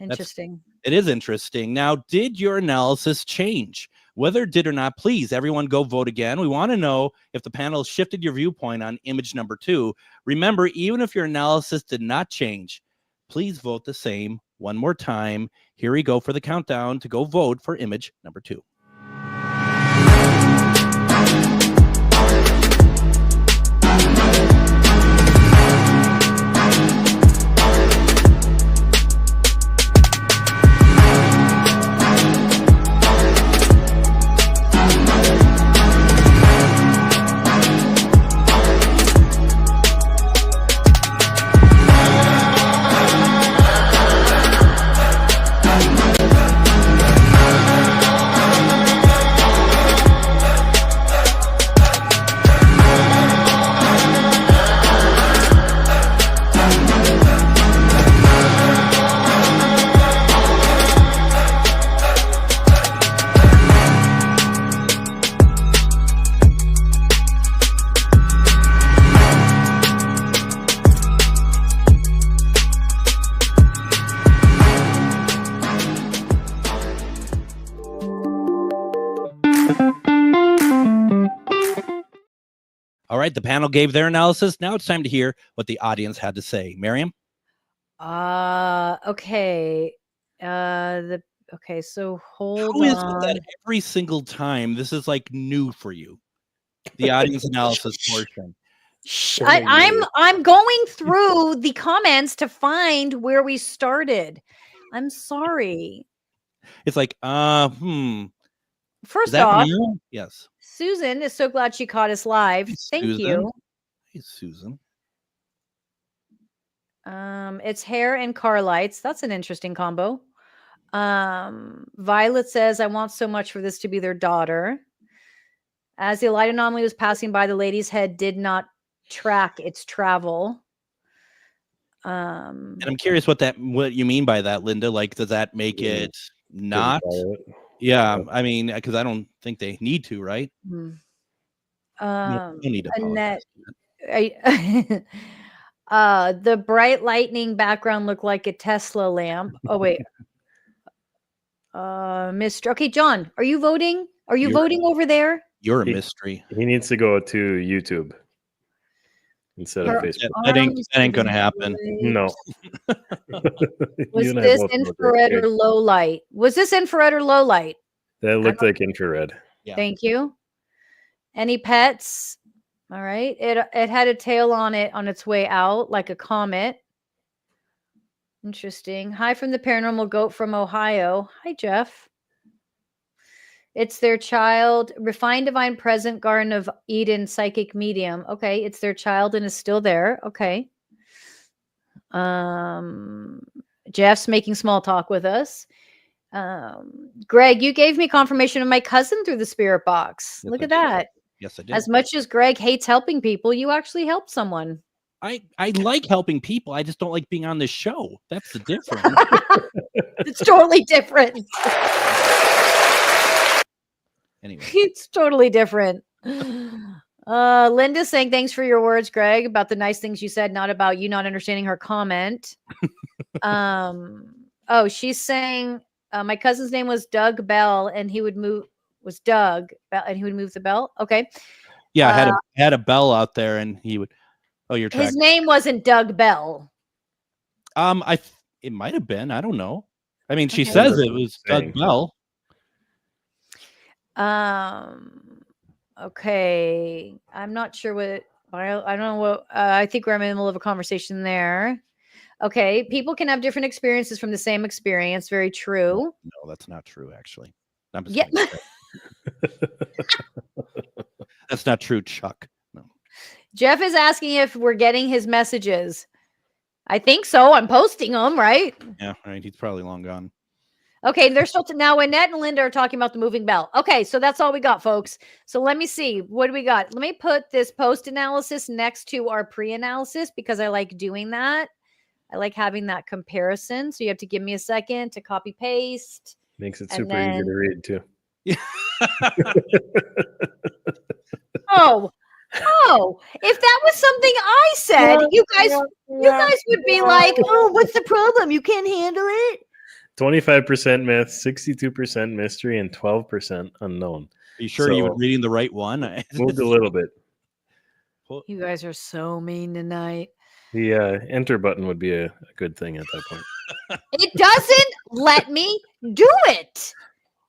interesting. It is interesting. Now, did your analysis change? Whether it did or not, please, everyone go vote again. We want to know if the panel shifted your viewpoint on image number 2. Remember, even if your analysis did not change, please vote the same one more time. Here we go for the countdown to go vote for image number 2. right, the panel gave their analysis. Now it's time to hear what the audience had to say. Miriam? Okay. Okay, so hold How is it on. that every single time this is like new for you? The audience analysis portion. I'm going through the comments to find where we started. I'm sorry. It's like, First Is that off, new? Yes. Susan is so glad she caught us live. Hey, Thank Susan. you. Hey, Susan. It's hair and car lights. That's an interesting combo. Violet says, I want so much for this to be their daughter. As the light anomaly was passing by, the lady's head did not track its travel. And I'm curious what you mean by that, Linda. Like, does that make it not? Yeah, I mean, because I don't think they need to, right? No need to Annette, the bright lightning background looked like a Tesla lamp. Oh wait, Mr. Okay, John, are you voting? Are you voting over there? You're a mystery. He needs to go to YouTube instead of Facebook. That ain't gonna happen. No. Was this infrared or low light? Was this infrared or low light? That looked like infrared. Yeah. Thank you. Any pets? All right. It had a tail on it on its way out, like a comet. Interesting. Hi from the paranormal goat from Ohio. Hi, Jeff. It's their child, refined divine present, Garden of Eden, psychic medium. Okay, it's their child and is still there. Okay. Jeff's making small talk with us. Greg, you gave me confirmation of my cousin through the spirit box. Yes, Look I at did. that. Yes, I did. As much as Greg hates helping people, you actually helped someone. I like helping people. I just don't like being on this show. That's the difference. It's totally different. Anyway, It's totally different. Linda's saying thanks for your words, Greg, about the nice things you said, not about you not understanding her comment. She's saying my cousin's name was Doug Bell, and he would move Doug Bell, and he would move the bell. Okay. Yeah, I had a bell out there, and he would. Oh, you're his name wasn't Doug Bell. It might have been. I don't know. I mean, she says it was Doug Bell. Okay. I'm not sure what I don't know what I think we're in the middle of a conversation there. Okay, people can have different experiences from the same experience. Very true. No, that's not true, actually. I'm just yeah. That's not true, Chuck. No. Jeff is asking if we're getting his messages. I think so. I'm posting them, right? Yeah, right. He's probably long gone. Okay, they're still now. Annette and Linda are talking about the moving bell. Okay, so that's all we got, folks. So let me see. What do we got? Let me put this post analysis next to our pre-analysis because I like doing that. I like having that comparison. So you have to give me a second to copy paste. Makes it super easy to read too. Oh, if that was something I said, you guys would be like, oh, what's the problem? You can't handle it. 25% myth, 62% mystery, and 12% unknown. Are you sure you were reading the right one? Moved a little bit. You guys are so mean tonight. The enter button would be a good thing at that point. It doesn't let me do it.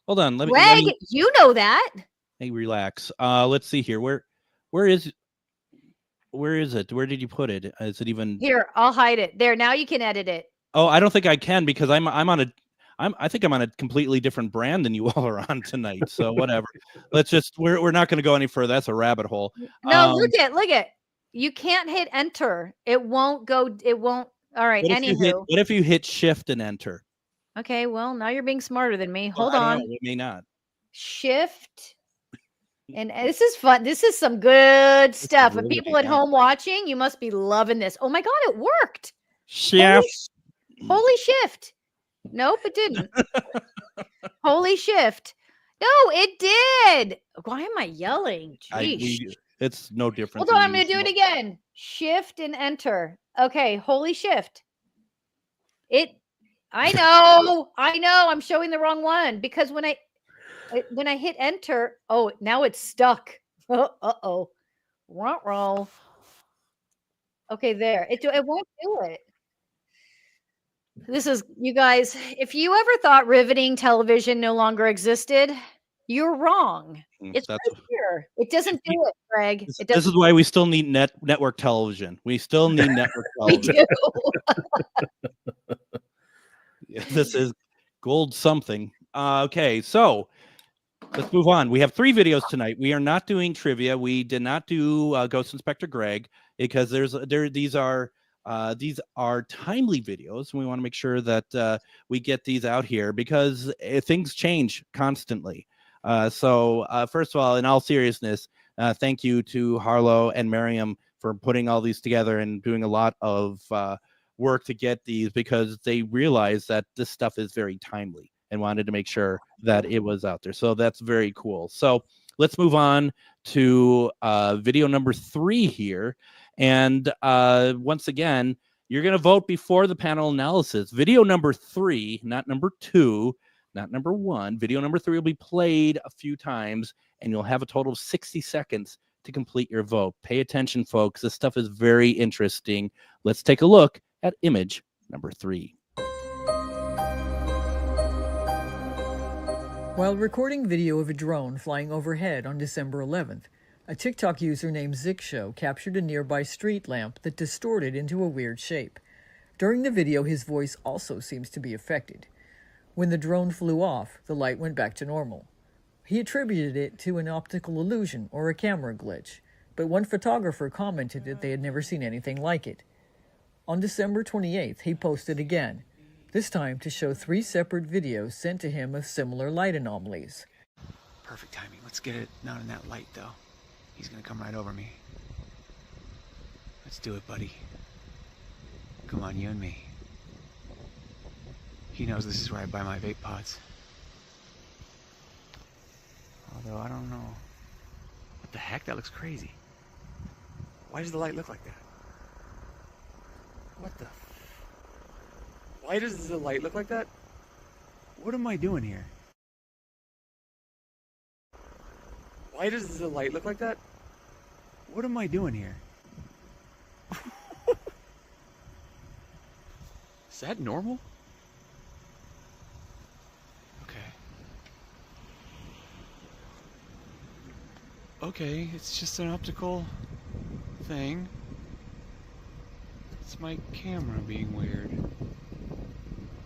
Hold on. Greg, you know that. Hey, relax. Let's see here. Where is it? Where did you put it? Is it even here? I'll hide it. There. Now you can edit it. Oh, I don't think I can because I think I'm on a completely different brand than you all are on tonight. So whatever. Let's just we're not going to go any further. That's a rabbit hole. No, look at. You can't hit enter. It won't go. It won't. All right. Anywho, what if you hit shift and enter? Okay. Well, now you're being smarter than me. Well, Hold on. It may not. Shift. And this is fun. This is some good stuff. And people at home watching, you must be loving this. Oh my God, it worked. Shift. Holy shift. Nope, it didn't. Holy shift. No, it did. Why am I yelling? It's no different. Hold on, I'm going to do it again. Shift and enter. Okay, holy shift. I know. I'm showing the wrong one because when I hit enter, oh, now it's stuck. Uh-oh. Ruh-roh. Okay, there. It won't do it. This is, you guys, if you ever thought riveting television no longer existed, you're wrong. It's That's right here. It doesn't do it, Greg. It this doesn't. is why we still need network television. We still need network We television. do. This is gold something. Okay, so let's move on. We have 3 videos tonight. We are not doing trivia. We did not do Ghost Inspector Greg because these are timely videos. We want to make sure that we get these out here because things change constantly. So first of all, in all seriousness, thank you to Harlow and Miriam for putting all these together and doing a lot of work to get these because they realized that this stuff is very timely and wanted to make sure that it was out there. So that's very cool. So let's move on to video number 3 here. And once again, you're going to vote before the panel analysis. Video number 3, not number 2, not number 1. Video number 3 will be played a few times, and you'll have a total of 60 seconds to complete your vote. Pay attention, folks. This stuff is very interesting. Let's take a look at image number 3. While recording video of a drone flying overhead on December 11th, a TikTok user named Zickshow captured a nearby street lamp that distorted into a weird shape. During the video, his voice also seems to be affected. When the drone flew off, the light went back to normal. He attributed it to an optical illusion or a camera glitch, but one photographer commented that they had never seen anything like it. On December 28th, he posted again, this time to show 3 separate videos sent to him of similar light anomalies. Perfect timing. Let's get it not in that light, though. He's gonna come right over me. Let's do it, buddy. Come on, you and me. He knows this is where I buy my vape pods. Although, I don't know. What the heck? That looks crazy. Why does the light look like that? What the... Why does the light look like that? What am I doing here? Why does the light look like that? What am I doing here? Is that normal? Okay, it's just an optical thing. It's my camera being weird.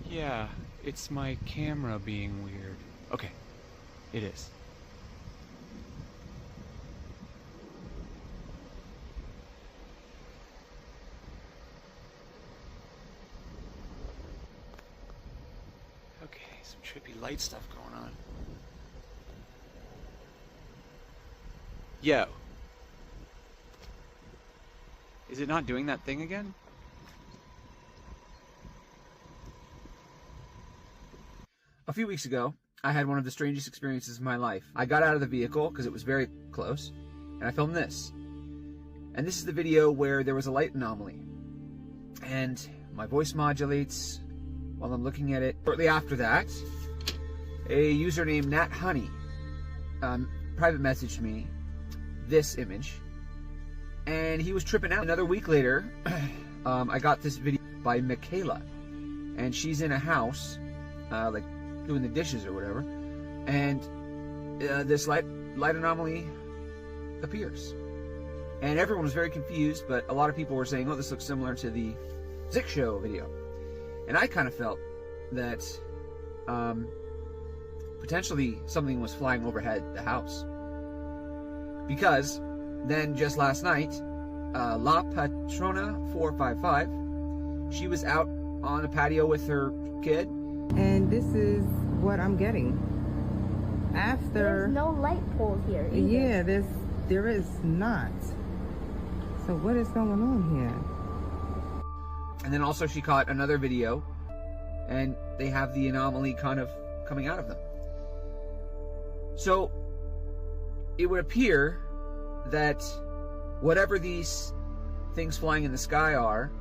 Yeah, it's my camera being weird. Okay, it is. Okay, some trippy light stuff going on. Yo. Is it not doing that thing again? A few weeks ago, I had one of the strangest experiences of my life. I got out of the vehicle because it was very close, and I filmed this. And this is the video where there was a light anomaly. And my voice modulates while I'm looking at it. Shortly after that, a user named Nat Honey private messaged me this image, and he was tripping out. Another week later, I got this video by Michaela, and she's in a house, like doing the dishes or whatever, and this light anomaly appears, and everyone was very confused. But a lot of people were saying, "Oh, this looks similar to the Zickshow video," and I kind of felt that potentially something was flying overhead the house. Because then just last night, La Patrona 455, she was out on a patio with her kid. And this is what I'm getting. After there's no light pole here either. Yeah, there is not. So what is going on here? And then also she caught another video, and they have the anomaly kind of coming out of them. So it would appear that whatever these things flying in the sky are,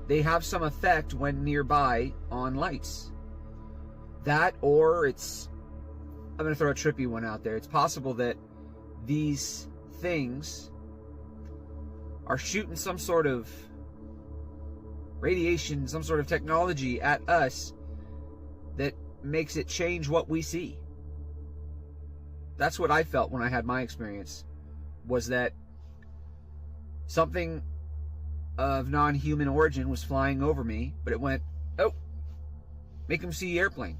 they have some effect when nearby on lights. That, or it's, I'm going to throw a trippy one out there. It's possible that these things are shooting some sort of radiation, some sort of technology at us that makes it change what we see. That's what I felt when I had my experience, was that something of non-human origin was flying over me, but it went, oh, make them see airplane.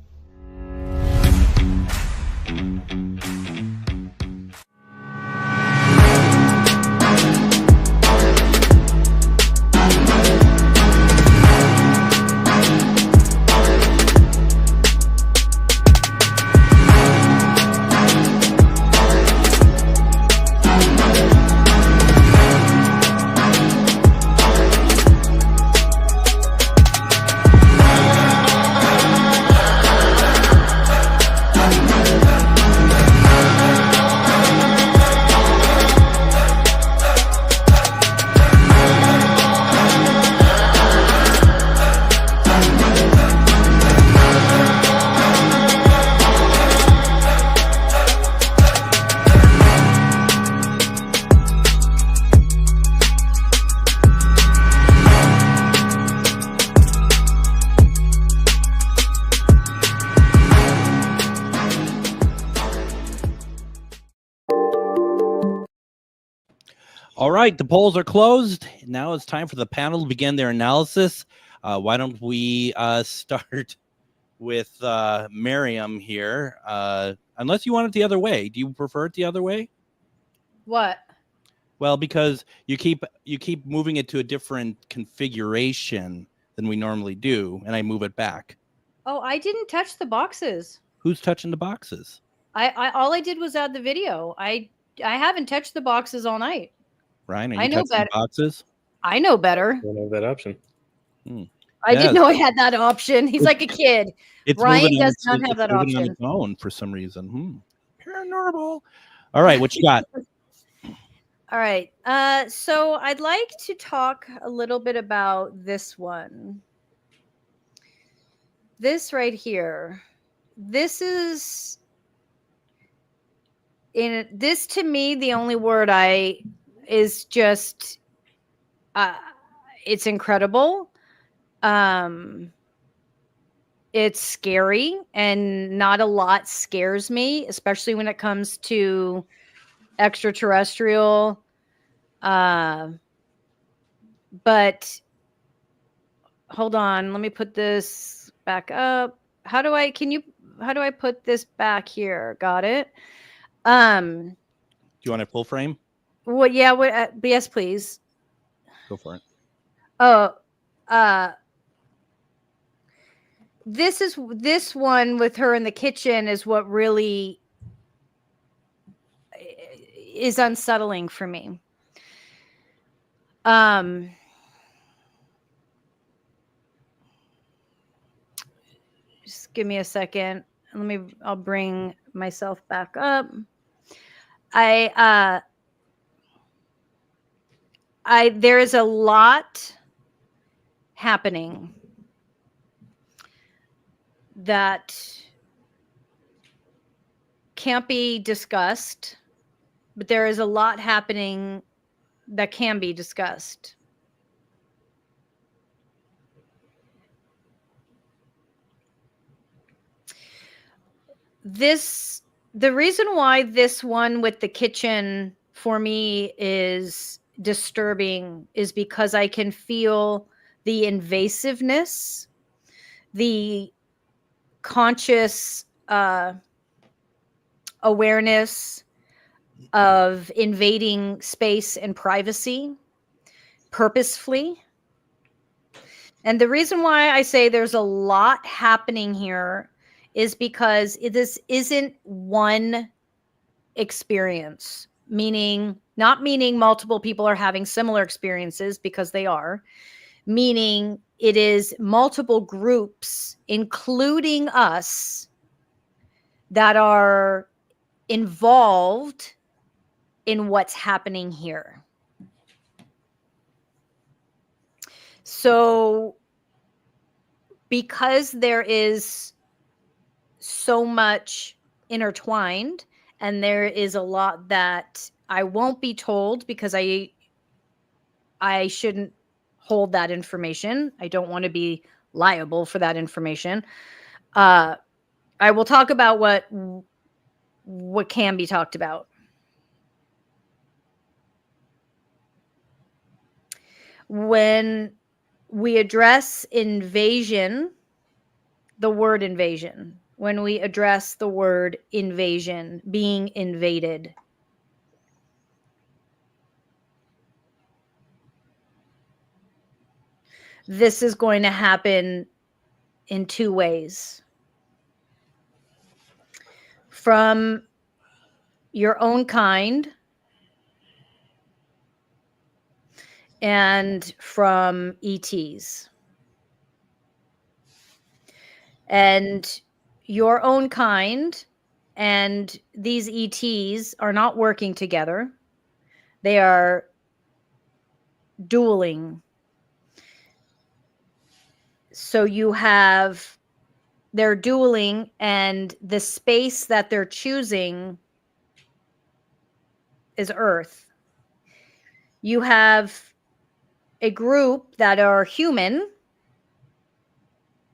All right, the polls are closed. Now it's time for the panel to begin their analysis. Why don't we start with Miriam here? Unless you want it the other way. Do you prefer it the other way? What? Well, because you keep moving it to a different configuration than we normally do, and I move it back. Oh, I didn't touch the boxes. Who's touching the boxes? I all I did was add the video. I haven't touched the boxes all night. Ryan, are you I know touching better. the boxes? I know better. Don't have that option. I didn't know I had that option. He's like a kid. It's Ryan moving on does not have that moving on option. its own for some reason. Paranormal. All right, what you got? All right. So I'd like to talk a little bit about this one. This right here. This is this to me, the only word is just it's incredible. It's scary, and not a lot scares me, especially when it comes to extraterrestrial. But hold on, let me put this back up. How do I put this back here? Got it. Do you want a full frame? What? Yeah. What? Yes, please. Go for it. Oh, this one with her in the kitchen is what really is unsettling for me. Just give me a second. I'll bring myself back up. There is a lot happening that can't be discussed, but there is a lot happening that can be discussed. The reason why this one with the kitchen for me is disturbing is because I can feel the invasiveness, the conscious awareness of invading space and privacy purposefully. And the reason why I say there's a lot happening here is because this isn't one experience, not meaning multiple people are having similar experiences, because they are, meaning it is multiple groups, including us, that are involved in what's happening here. So because there is so much intertwined, and there is a lot that I won't be told because I shouldn't hold that information. I don't want to be liable for that information. I will talk about what can be talked about. When we address invasion, the word invasion, when we address the word invasion, being invaded, this is going to happen in two ways. From your own kind and from ETs. And your own kind and these ETs are not working together. They are dueling. So they're dueling, and the space that they're choosing is Earth. You have a group that are human.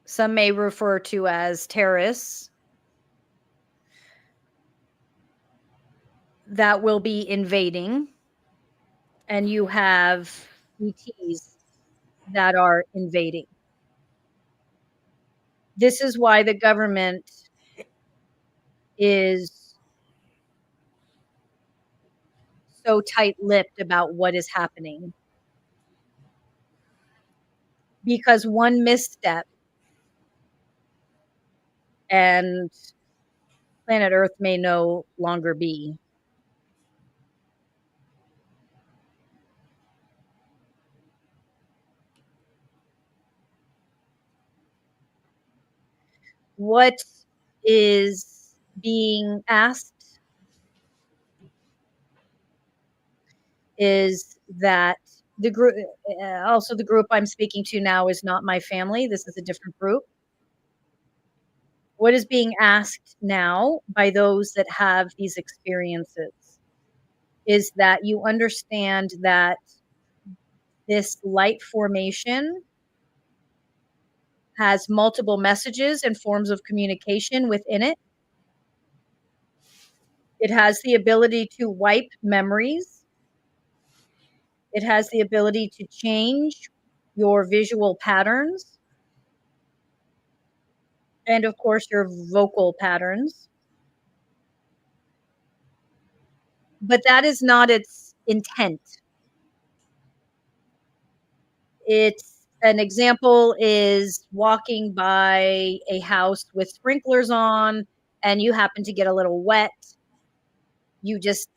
Some may refer to as terrorists that will be invading. And you have ETs that are invading. This is why the government is so tight-lipped about what is happening. Because one misstep and planet Earth may no longer be. What is being asked is that the group, also the group I'm speaking to now is not my family. This is a different group. What is being asked now by those that have these experiences is that you understand that this light formation has multiple messages and forms of communication within it. It has the ability to wipe memories. It has the ability to change your visual patterns. And of course, your vocal patterns. But that is not its intent. It's an example is walking by a house with sprinklers on and you happen to get a little wet. You just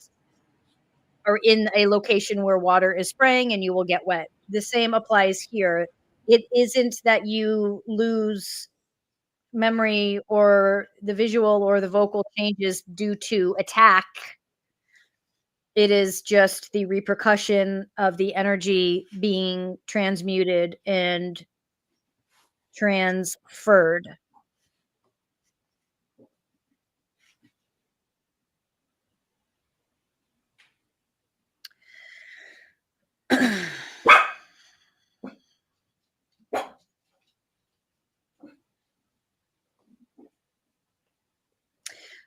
are in a location where water is spraying and you will get wet. The same applies here. It isn't that you lose memory or the visual or the vocal changes due to attack. It is just the repercussion of the energy being transmuted and transferred.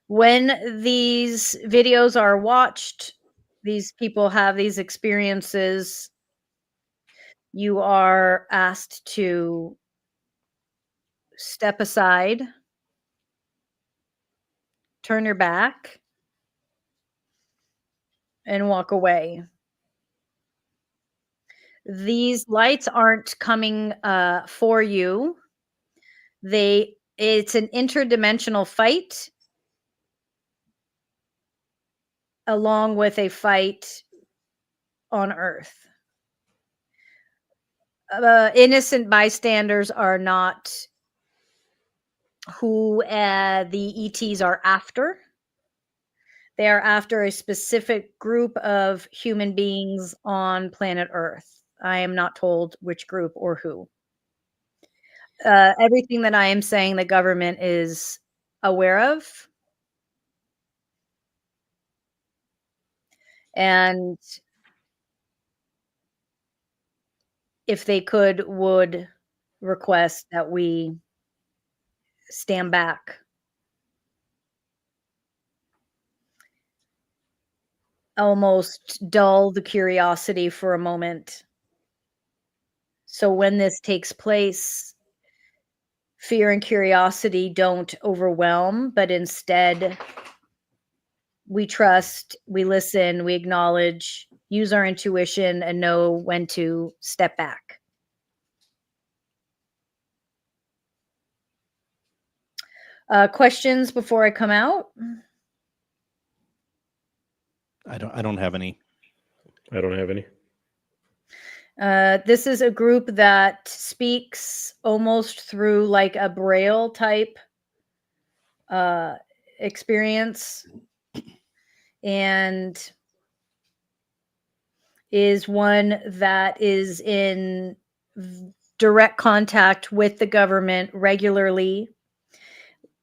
When these videos are watched, these people have these experiences, you are asked to step aside, turn your back, and walk away. These lights aren't coming for you. It's an interdimensional fight along with a fight on Earth. Innocent bystanders are not who the ETs are after. They are after a specific group of human beings on planet Earth. I am not told which group or who. Everything that I am saying the government is aware of. And if they would request that we stand back. Almost dull the curiosity for a moment. So when this takes place, fear and curiosity don't overwhelm, but instead we trust, we listen, we acknowledge, use our intuition, and know when to step back. Questions before I come out? I don't have any. I don't have any. This is a group that speaks almost through like a Braille type experience, and is one that is in direct contact with the government regularly.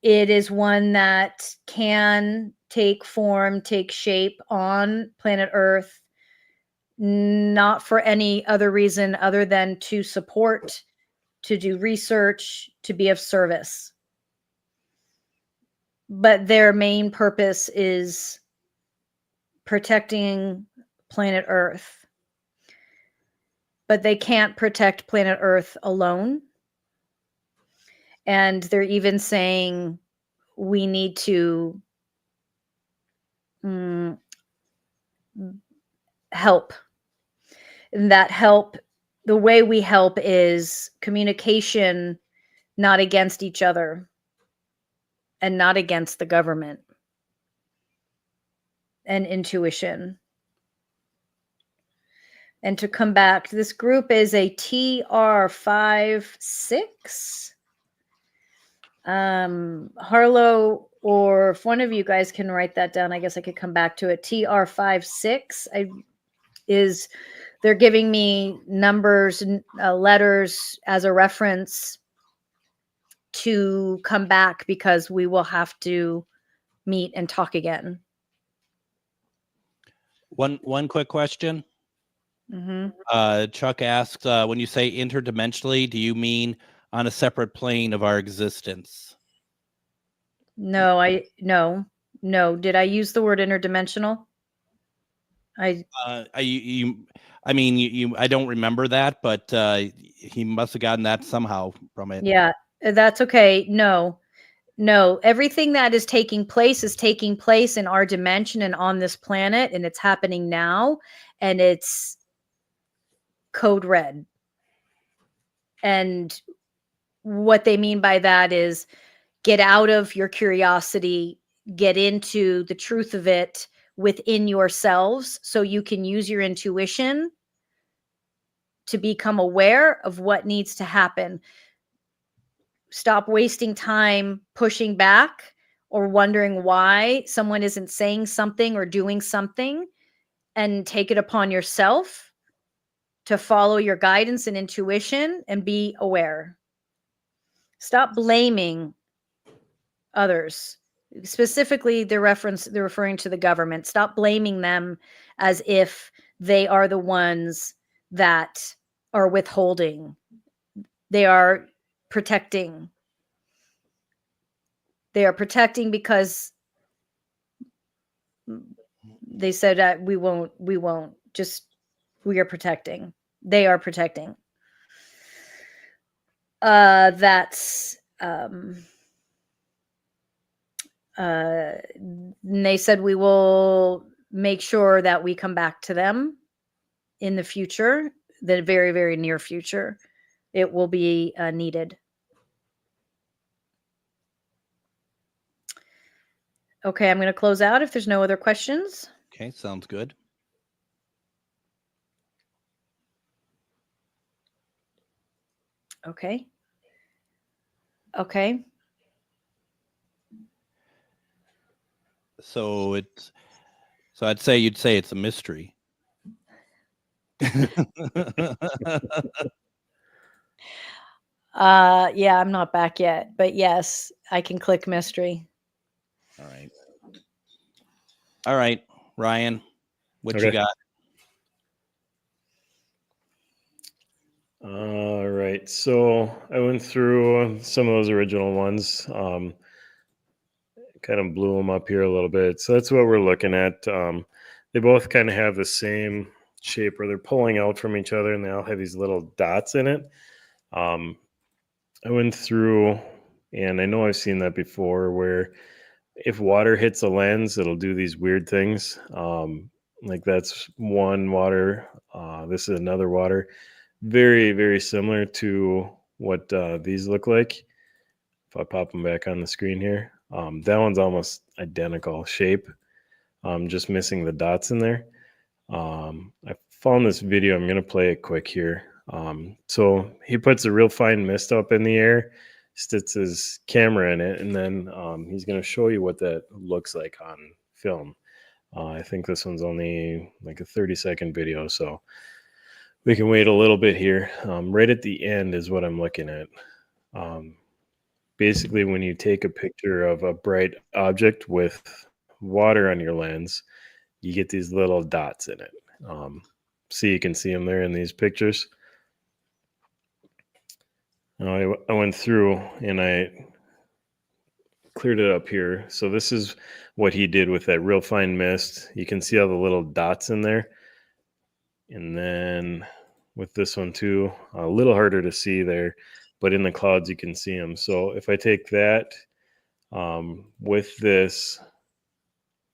It is one that can take form, take shape on planet Earth, not for any other reason other than to support, to do research, to be of service. But their main purpose is protecting planet Earth. But they can't protect planet Earth alone. And they're even saying we need to help. And that help, the way we help is communication, not against each other and not against the government, and intuition. And to come back, this group is a TR56. Harlow, or if one of you guys can write that down, I guess I could come back to it. TR56 they're giving me numbers and letters as a reference to come back, because we will have to meet and talk again. One quick question. Chuck asked, when you say interdimensionally, do you mean on a separate plane of our existence? No. Did I use the word interdimensional? I don't remember that, but he must have gotten that somehow from it. Yeah, that's okay. No, everything that is taking place in our dimension and on this planet, and it's happening now, and it's code red. And what they mean by that is get out of your curiosity, get into the truth of it within yourselves, so you can use your intuition to become aware of what needs to happen. Stop wasting time pushing back or wondering why someone isn't saying something or doing something, and take it upon yourself to follow your guidance and intuition and be aware. Stop blaming others. Specifically, they're referring to the government. Stop blaming them as if they are the ones that are withholding. They are protecting. They are protecting because they said that we won't, we are protecting. They are protecting. They said we will make sure that we come back to them in the future, the very, very near future. It will be needed. Okay, I'm going to close out if there's no other questions. Okay, sounds good. Okay. So I'd say you'd say it's a mystery. Yeah, I'm not back yet, but yes, I can click mystery. All right, Ryan. What Okay. you got? All right. So I went through some of those original ones. Kind of blew them up here a little bit. So that's what we're looking at. They both kind of have the same shape where they're pulling out from each other and they all have these little dots in it. I went through, and I know I've seen that before, where if water hits a lens, it'll do these weird things. Like that's one water. This is another water. Very, very similar to what these look like. If I pop them back on the screen here, that one's almost identical shape. Just missing the dots in there. I found this video. I'm going to play it quick here. So he puts a real fine mist up in the air, sticks his camera in it, and then he's going to show you what that looks like on film. I think this one's only like a 30-second video, so we can wait a little bit here. Right at the end is what I'm looking at. Basically, when you take a picture of a bright object with water on your lens, you get these little dots in it. So you can see them there in these pictures. Now I went through and I cleared it up here. So this is what he did with that real fine mist. You can see all the little dots in there. And then with this one too, a little harder to see there, but in the clouds you can see them. So if I take that with this,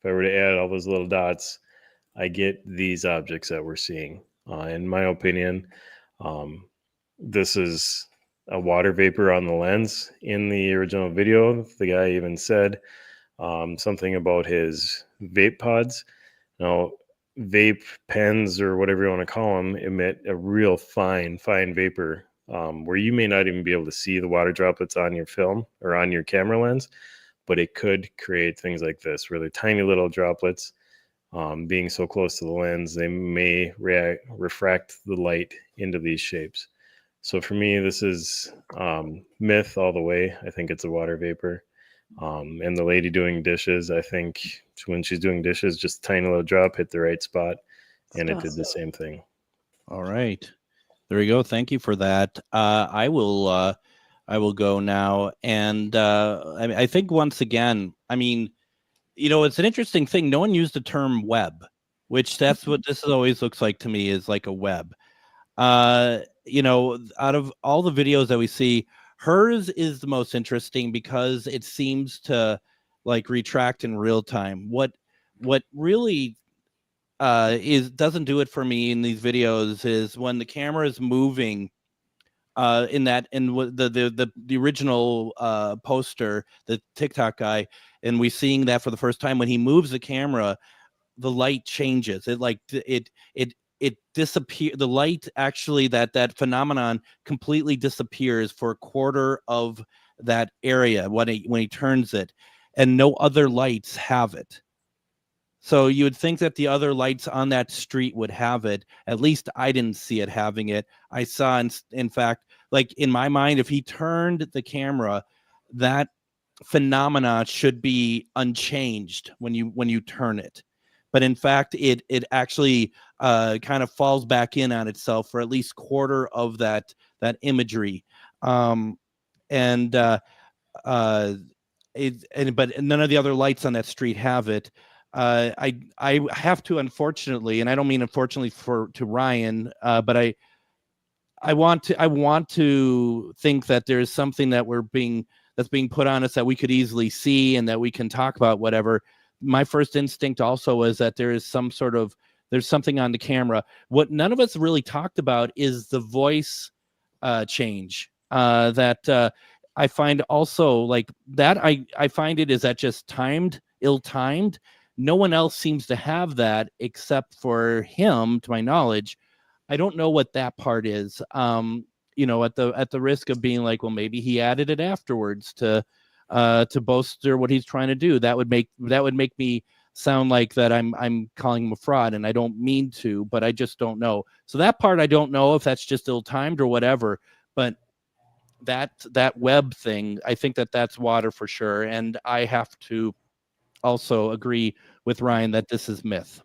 if I were to add all those little dots, I get these objects that we're seeing. In my opinion, this is a water vapor on the lens. In the original video, the guy even said something about his vape pods. Now, vape pens or whatever you want to call them emit a real fine vapor where you may not even be able to see the water droplets on your film or on your camera lens, but it could create things like this, really tiny little droplets. Being so close to the lens, they may refract the light into these shapes. So for me, this is myth all the way. I think it's a water vapor. And the lady doing dishes, I think when she's doing dishes, just a tiny little drop hit the right spot, and it did the same thing. All right, there we go. Thank you for that. I will go now, and I think once again, I mean, it's an interesting thing. No one used the term web, which that's what this always looks like to me, is like a web. Out of all the videos that we see, hers is the most interesting because it seems to like retract in real time. What really doesn't do it for me in these videos is when the camera is moving. In the original poster, the TikTok guy, and we're seeing that for the first time when he moves the camera, the light changes. It disappears. The light actually, that phenomenon completely disappears for a quarter of that area when he turns it, and no other lights have it. So you would think that the other lights on that street would have it. At least I didn't see it having it. I saw, in fact, like in my mind, if he turned the camera, that phenomena should be unchanged when you turn it. But in fact, it actually kind of falls back in on itself for at least quarter of that imagery. But none of the other lights on that street have it. I have to, unfortunately, and I don't mean unfortunately to Ryan, but I want to think that there's something that's being put on us that we could easily see and that we can talk about, whatever. My first instinct also was that there's something on the camera. What none of us really talked about is the voice change that I find also like that. I find it is that just ill-timed. No one else seems to have that except for him, to my knowledge. I don't know what that part is. At the risk of being like, well, maybe he added it afterwards to bolster what he's trying to do. That would make me sound like that I'm calling him a fraud, and I don't mean to, but I just don't know. So that part I don't know if that's just ill-timed or whatever. But that web thing, I think that's water for sure, and I have to also agree with Ryan that this is myth.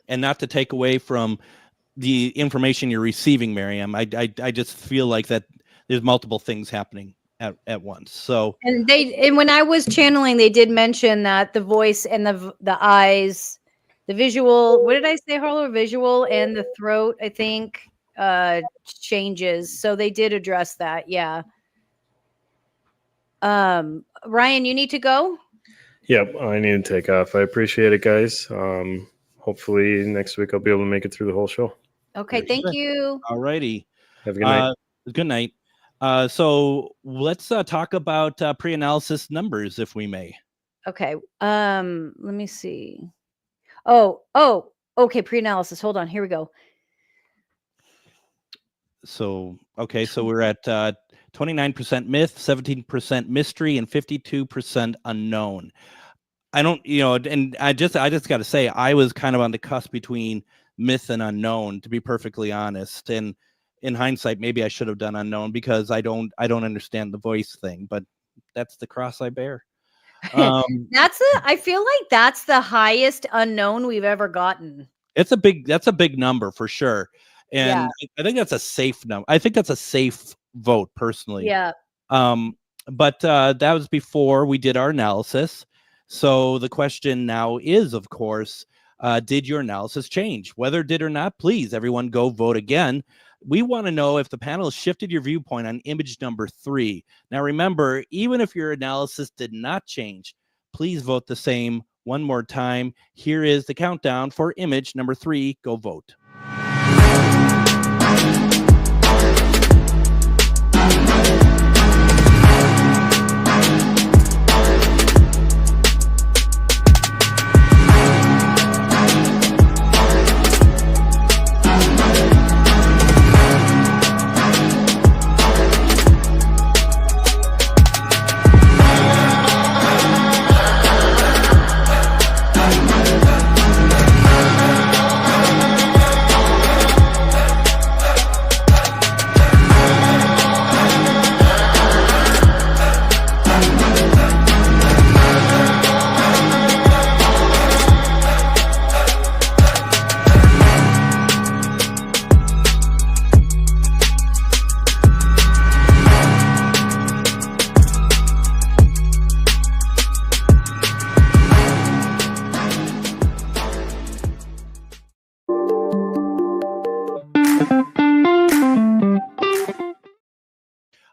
and not to take away from the information you're receiving, Miriam. I just feel like that there's multiple things happening at once. So, and when I was channeling, they did mention that the voice and the eyes, the visual, what did I say, Harlow? Visual and the throat, I think, changes. So they did address that. Yeah. Ryan, you need to go? Yep, I need to take off. I appreciate it, guys. Hopefully next week I'll be able to make it through the whole show. Okay, thank you. All righty. Have a good night. Good night. So let's talk about pre-analysis numbers, if we may. Okay. Let me see. Oh, okay. Pre-analysis. Hold on. Here we go. So, okay. So we're at 29% myth, 17% mystery, and 52% unknown. I don't, and I just got to say, I was kind of on the cusp between myth and unknown, to be perfectly honest. And in hindsight, maybe I should have done unknown because I don't understand the voice thing, but that's the cross I bear. I feel like that's the highest unknown we've ever gotten. That's a big number for sure. And yeah. I think that's a safe number. I think that's a safe vote personally. Yeah. But that was before we did our analysis. So the question now is, of course, did your analysis change? Whether it did or not, please, everyone go vote again. We want to know if the panel shifted your viewpoint on image number 3. Now, remember, even if your analysis did not change, please vote the same one more time. Here is the countdown for image number 3. Go vote.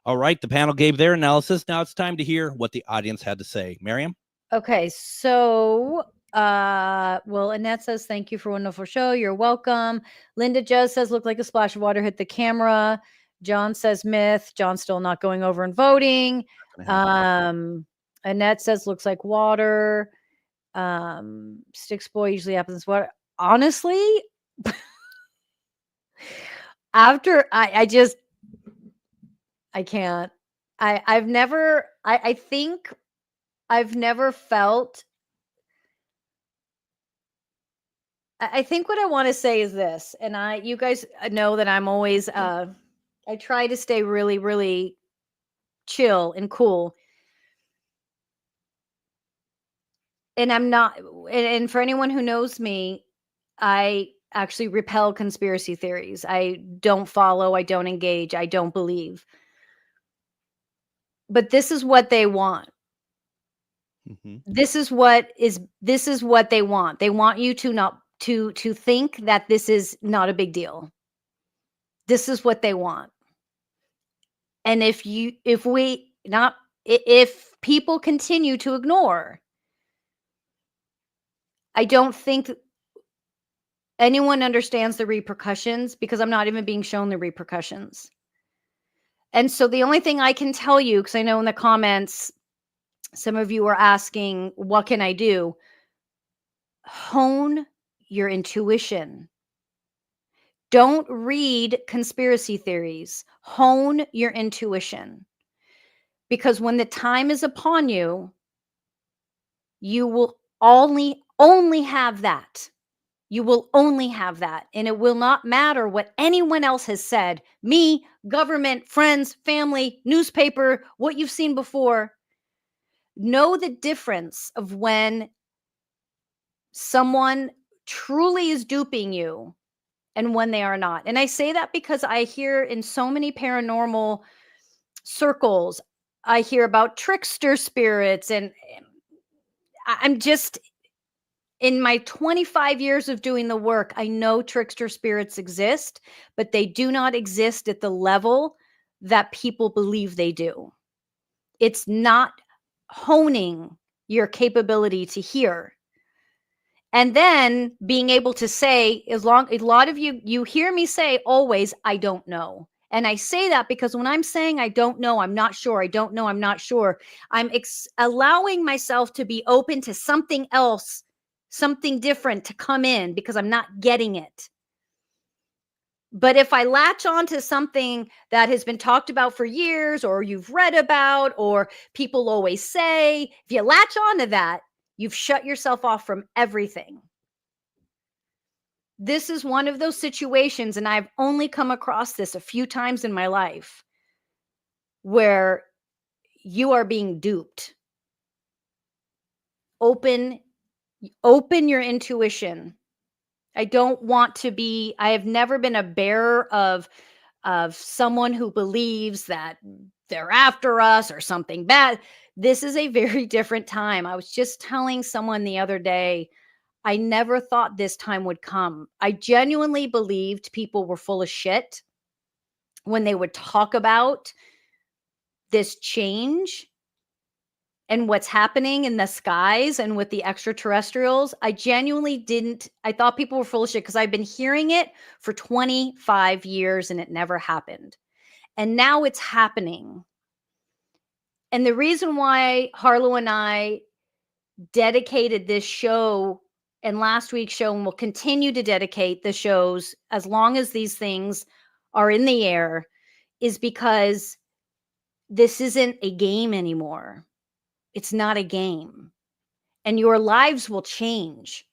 All right, the panel gave their analysis. Now it's time to hear what the audience had to say. Miriam? Okay, so, well, Annette says, thank you for a wonderful show. You're welcome. Linda Jez says, looked like a splash of water hit the camera. John says myth. John's still not going over and voting. Annette says, looks like water. Sticks boy usually happens. What? Honestly, after I can't. I think I've never felt. I think what I want to say is this, and you guys know that I'm always I try to stay really, really chill and cool. And I'm not, and for anyone who knows me, I actually repel conspiracy theories. I don't follow, I don't engage, I don't believe. But this is what they want. Mm-hmm. This is what they want. They want you to think that this is not a big deal. This is what they want. And if people continue to ignore, I don't think anyone understands the repercussions, because I'm not even being shown the repercussions. And so the only thing I can tell you, because I know in the comments, some of you are asking, what can I do? Hone your intuition. Don't read conspiracy theories. Hone your intuition. Because when the time is upon you, you will only have that. You will only have that. And it will not matter what anyone else has said. Me, government, friends, family, newspaper, what you've seen before. Know the difference of when someone truly is duping you and when they are not. And I say that because I hear in so many paranormal circles, I hear about trickster spirits, and I'm just, in my 25 years of doing the work, I know trickster spirits exist, but they do not exist at the level that people believe they do. It's not honing your capability to hear. And then being able to say, a lot of you hear me say always, I don't know. And I say that because when I'm saying I don't know, I'm not sure, I don't know, I'm not sure, I'm allowing myself to be open to something else, something different to come in, because I'm not getting it. But if I latch on to something that has been talked about for years, or you've read about, or people always say, if you latch on to that, you've shut yourself off from everything. This is one of those situations, and I've only come across this a few times in my life, where you are being duped. Open your intuition. I have never been a bearer of someone who believes that they're after us or something bad. This is a very different time. I was just telling someone the other day, I never thought this time would come. I genuinely believed people were full of shit when they would talk about this change and what's happening in the skies and with the extraterrestrials. I genuinely didn't. I thought people were full of shit because I've been hearing it for 25 years and it never happened. And now it's happening. And the reason why Harlow and I dedicated this show and last week's show, and will continue to dedicate the shows as long as these things are in the air, is because this isn't a game anymore. It's not a game. And your lives will change.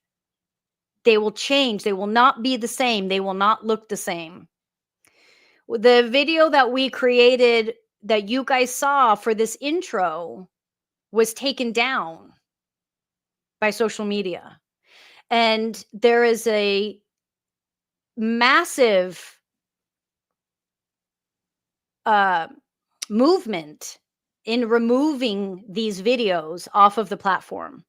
They will change. They will not be the same. They will not look the same. The video that we created that you guys saw for this intro was taken down by social media. And there is a massive movement in removing these videos off of the platform.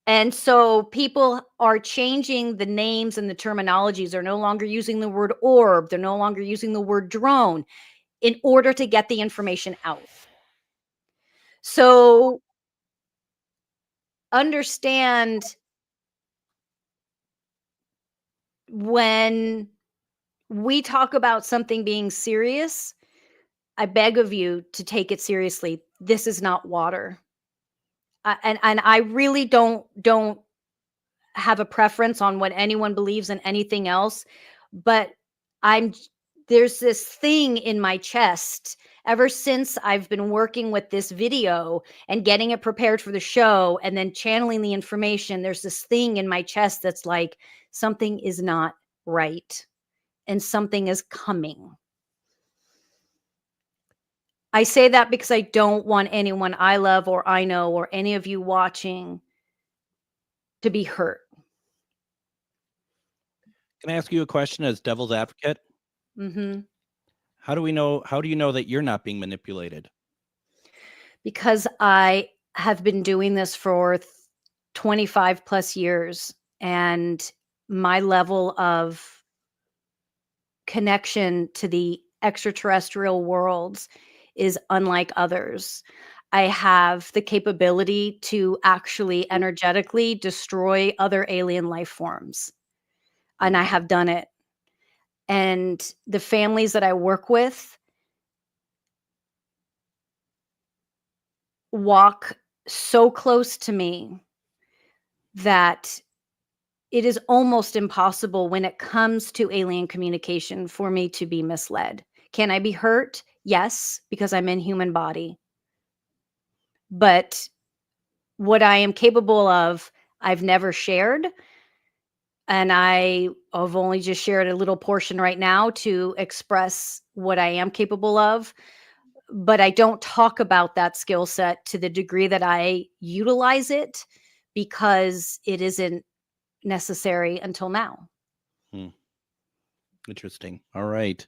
And so people are changing the names and the terminologies. They're no longer using the word orb. They're no longer using the word drone in order to get the information out. So understand, when we talk about something being serious, I beg of you to take it seriously. This is not water. And I really don't have a preference on what anyone believes in anything else, but there's this thing in my chest ever since I've been working with this video and getting it prepared for the show and then channeling the information. There's this thing in my chest that's like, something is not right and something is coming. I say that because I don't want anyone I love or I know or any of you watching to be hurt. Can I ask you a question as devil's advocate? Mm-hmm. How do you know that you're not being manipulated? Because I have been doing this for 25 plus years, and my level of connection to the extraterrestrial worlds is unlike others. I have the capability to actually energetically destroy other alien life forms, and I have done it. And the families that I work with walk so close to me that it is almost impossible when it comes to alien communication for me to be misled. Can I be hurt? Yes, because I'm in human body. But what I am capable of, I've never shared. And I've only just shared a little portion right now to express what I am capable of. But I don't talk about that skill set to the degree that I utilize it, because it isn't necessary until now. Interesting. All right.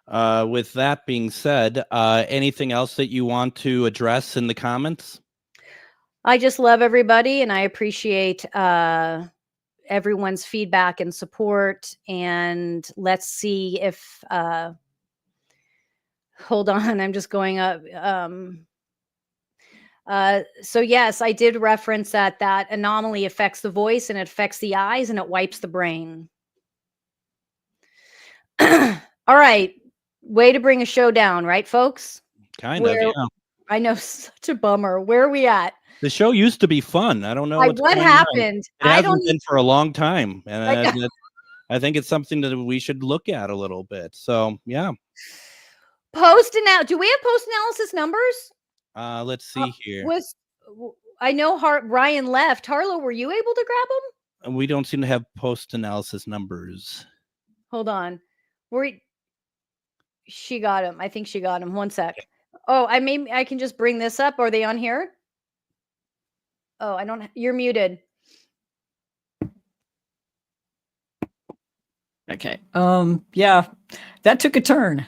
With that being said, anything else that you want to address in the comments? I just love everybody, and I appreciate everyone's feedback and support. And let's see if hold on, I'm just going up. So yes, I did reference that anomaly affects the voice and it affects the eyes and it wipes the brain. All right. Way to bring a show down, right, folks? Kind of, yeah. I know, such a bummer. Where are we at? The show used to be fun. I don't know what happened. It hasn't been for a long time, and I think it's something that we should look at a little bit. So yeah. Do we have post analysis numbers? Let's see here. I know Ryan left. Harlow, were you able to grab them? We don't seem to have post analysis numbers. Hold on. She got him. I think she got him. One sec. Oh, I can just bring this up. Are they on here? Oh, I don't. You're muted. Okay. Yeah, that took a turn.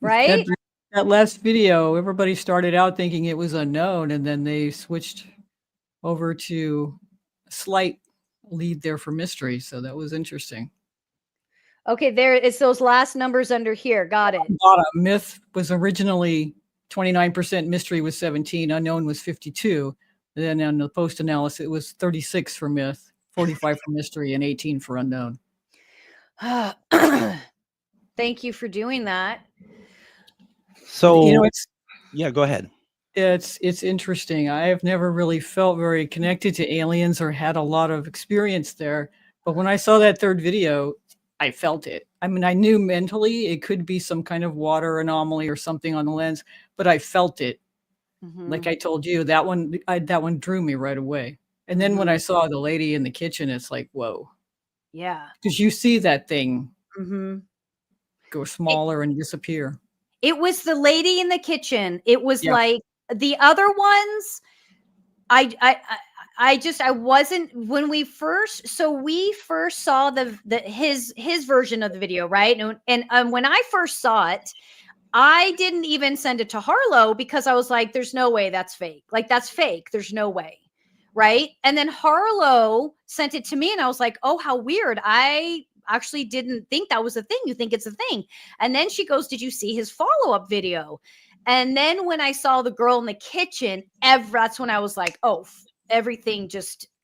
Right? That last video, everybody started out thinking it was unknown, and then they switched over to a slight lead there for mystery. So that was interesting. Okay, there it's those last numbers under here. Got it. Myth was originally 29%, mystery was 17, unknown was 52. And then on the post analysis, it was 36 for myth, 45 for mystery, and 18 for unknown. Thank you for doing that. So yeah, go ahead. It's interesting. I have never really felt very connected to aliens or had a lot of experience there. But when I saw that third video, I felt it. I mean, I knew mentally it could be some kind of water anomaly or something on the lens, but I felt it. Mm-hmm. Like I told you, that one drew me right away. And then when I saw the lady in the kitchen, it's like, whoa. Yeah. Because you see that thing go smaller and disappear. It was the lady in the kitchen. It was like the other ones. I wasn't when we first saw his version of the video, right? And when I first saw it, I didn't even send it to Harlow because I was like, there's no way that's fake. Like, that's fake. There's no way. Right. And then Harlow sent it to me and I was like, oh, how weird. I actually didn't think that was a thing. You think it's a thing. And then she goes, did you see his follow-up video? And then when I saw the girl in the kitchen, that's when I was like, oh, everything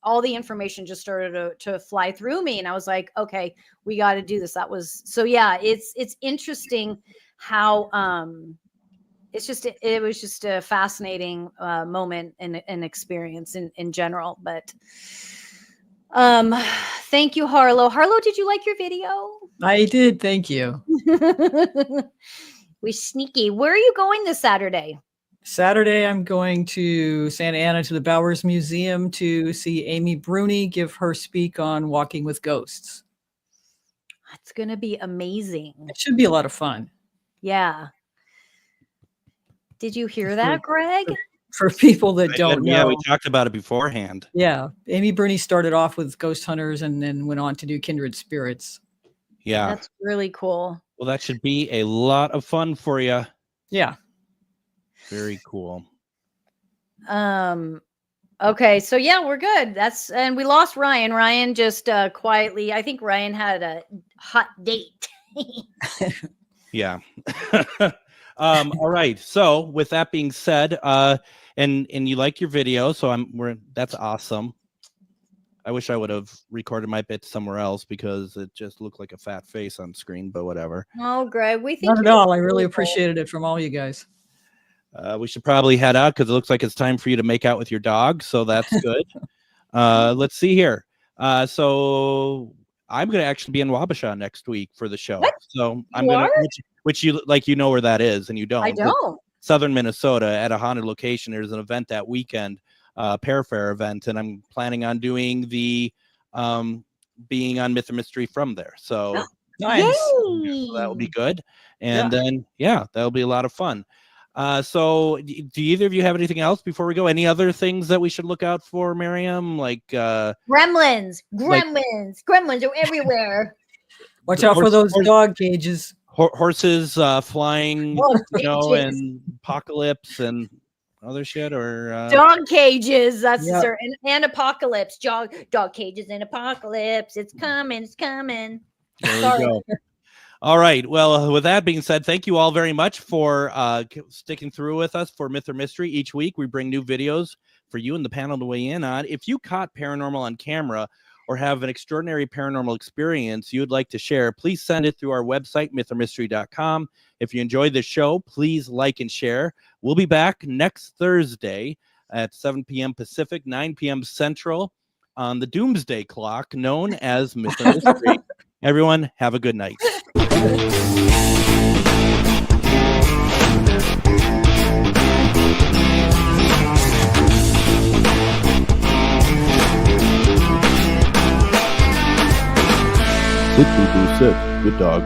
all the information just started to fly through me. And I was like, okay, we got to do this. Yeah, it's interesting how, it was just a fascinating moment and experience in general. But thank you, Harlow. Harlow, did you like your video? I did. Thank you. We sneaky. Where are you going this Saturday? Saturday, I'm going to Santa Ana to the Bowers Museum to see Amy Bruni give her speak on walking with ghosts. It's going to be amazing. It should be a lot of fun. Yeah. Did you hear that, Greg? For people that don't know. Yeah, we talked about it beforehand. Yeah. Amy Bruni started off with ghost hunters and then went on to do kindred spirits. Yeah. That's really cool. Well, that should be a lot of fun for you. Yeah. Very cool. Okay, so yeah, we're good. And we lost Ryan. Ryan just quietly, I think Ryan had a hot date. Yeah. All right. So with that being said, and you like your video, so that's awesome. I wish I would have recorded my bit somewhere else because it just looked like a fat face on screen, but whatever. Oh, Greg, we think not at all. I really appreciated it from all you guys. We should probably head out because it looks like it's time for you to make out with your dog. So that's good. Let's see here. So I'm going to actually be in Wabasha next week for the show. What? So I'm going to, which you like, you know where that is and you don't. I don't. Southern Minnesota at a haunted location. There's an event that weekend, Parafair event, and I'm planning on doing the being on Myth and Mystery from there. So nice. So that will be good. And then, yeah, that'll be a lot of fun. So do either of you have anything else before we go? Any other things that we should look out for, Miriam? Like gremlins are everywhere. Watch out for those dog cages. Horses flying, and apocalypse and other shit, or dog cages. That's certain. And apocalypse. Dog cages and apocalypse. It's coming. There we go. All right. Well, with that being said, thank you all very much for sticking through with us for Myth or Mystery. Each week we bring new videos for you and the panel to weigh in on. If you caught paranormal on camera or have an extraordinary paranormal experience you'd like to share, please send it through our website, mythormystery.com. If you enjoyed the show, please like and share. We'll be back next Thursday at 7 p.m. Pacific, 9 p.m. Central on the Doomsday Clock, known as Myth or Mystery. Everyone, have a good night. Good dog.